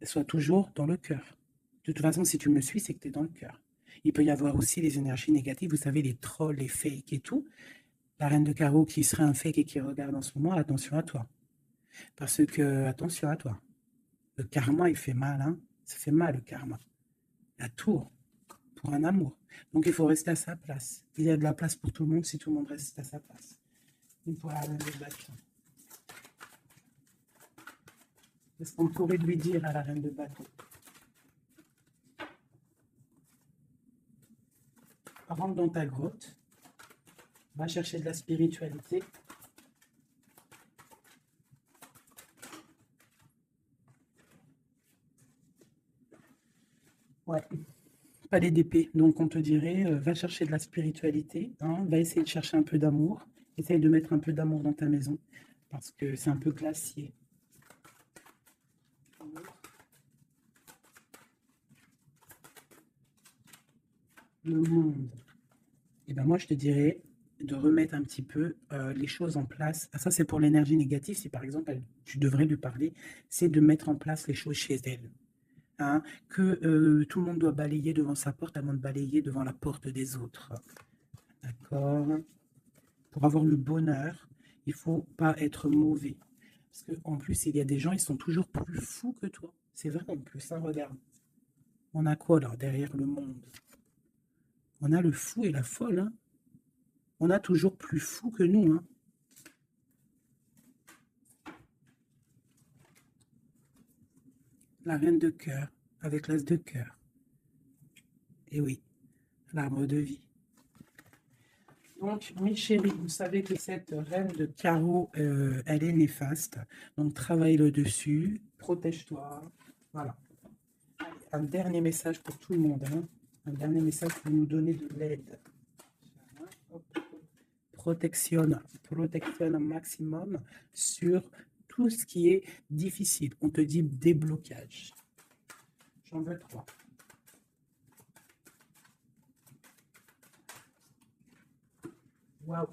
sois toujours dans le cœur. De toute façon, si tu me suis, c'est que tu es dans le cœur. Il peut y avoir aussi les énergies négatives, vous savez, les trolls, les fakes et tout. La reine de carreau qui serait un fake et qui regarde en ce moment, attention à toi. Parce que, attention à toi. Le karma, il fait mal, hein. Ça fait mal, le karma. La tour, pour un amour. Donc, il faut rester à sa place. Il y a de la place pour tout le monde si tout le monde reste à sa place. Et pour la reine de bâton. Qu'est-ce qu'on pourrait lui dire à la reine de bâton? Rentre dans ta grotte. Va chercher de la spiritualité. Ouais. Palais d'épée. Donc, on te dirait, va chercher de la spiritualité, hein, va essayer de chercher un peu d'amour. Essaye de mettre un peu d'amour dans ta maison, parce que c'est un peu glacier. Le monde. Et ben moi, je te dirais de remettre un petit peu les choses en place. Ah, ça, c'est pour l'énergie négative. Si par exemple, tu devrais lui parler, c'est de mettre en place les choses chez elle. Hein, que tout le monde doit balayer devant sa porte avant de balayer devant la porte des autres. D'accord? Pour avoir le bonheur, il ne faut pas être mauvais. Parce qu'en plus, il y a des gens, ils sont toujours plus fous que toi. C'est vrai en plus, hein, regarde. On a quoi là, derrière le monde? On a le fou et la folle. Hein. On a toujours plus fou que nous. Hein. La reine de cœur, avec l'as de cœur. Et oui, l'arbre de vie. Donc, mes chéris, vous savez que cette reine de carreau, elle est néfaste. Donc, travaille le dessus, protège-toi. Voilà. Un dernier message pour tout le monde. Hein. Un dernier message pour nous donner de l'aide. Protection un maximum sur tout ce qui est difficile. On te dit déblocage. J'en veux 3. Waouh.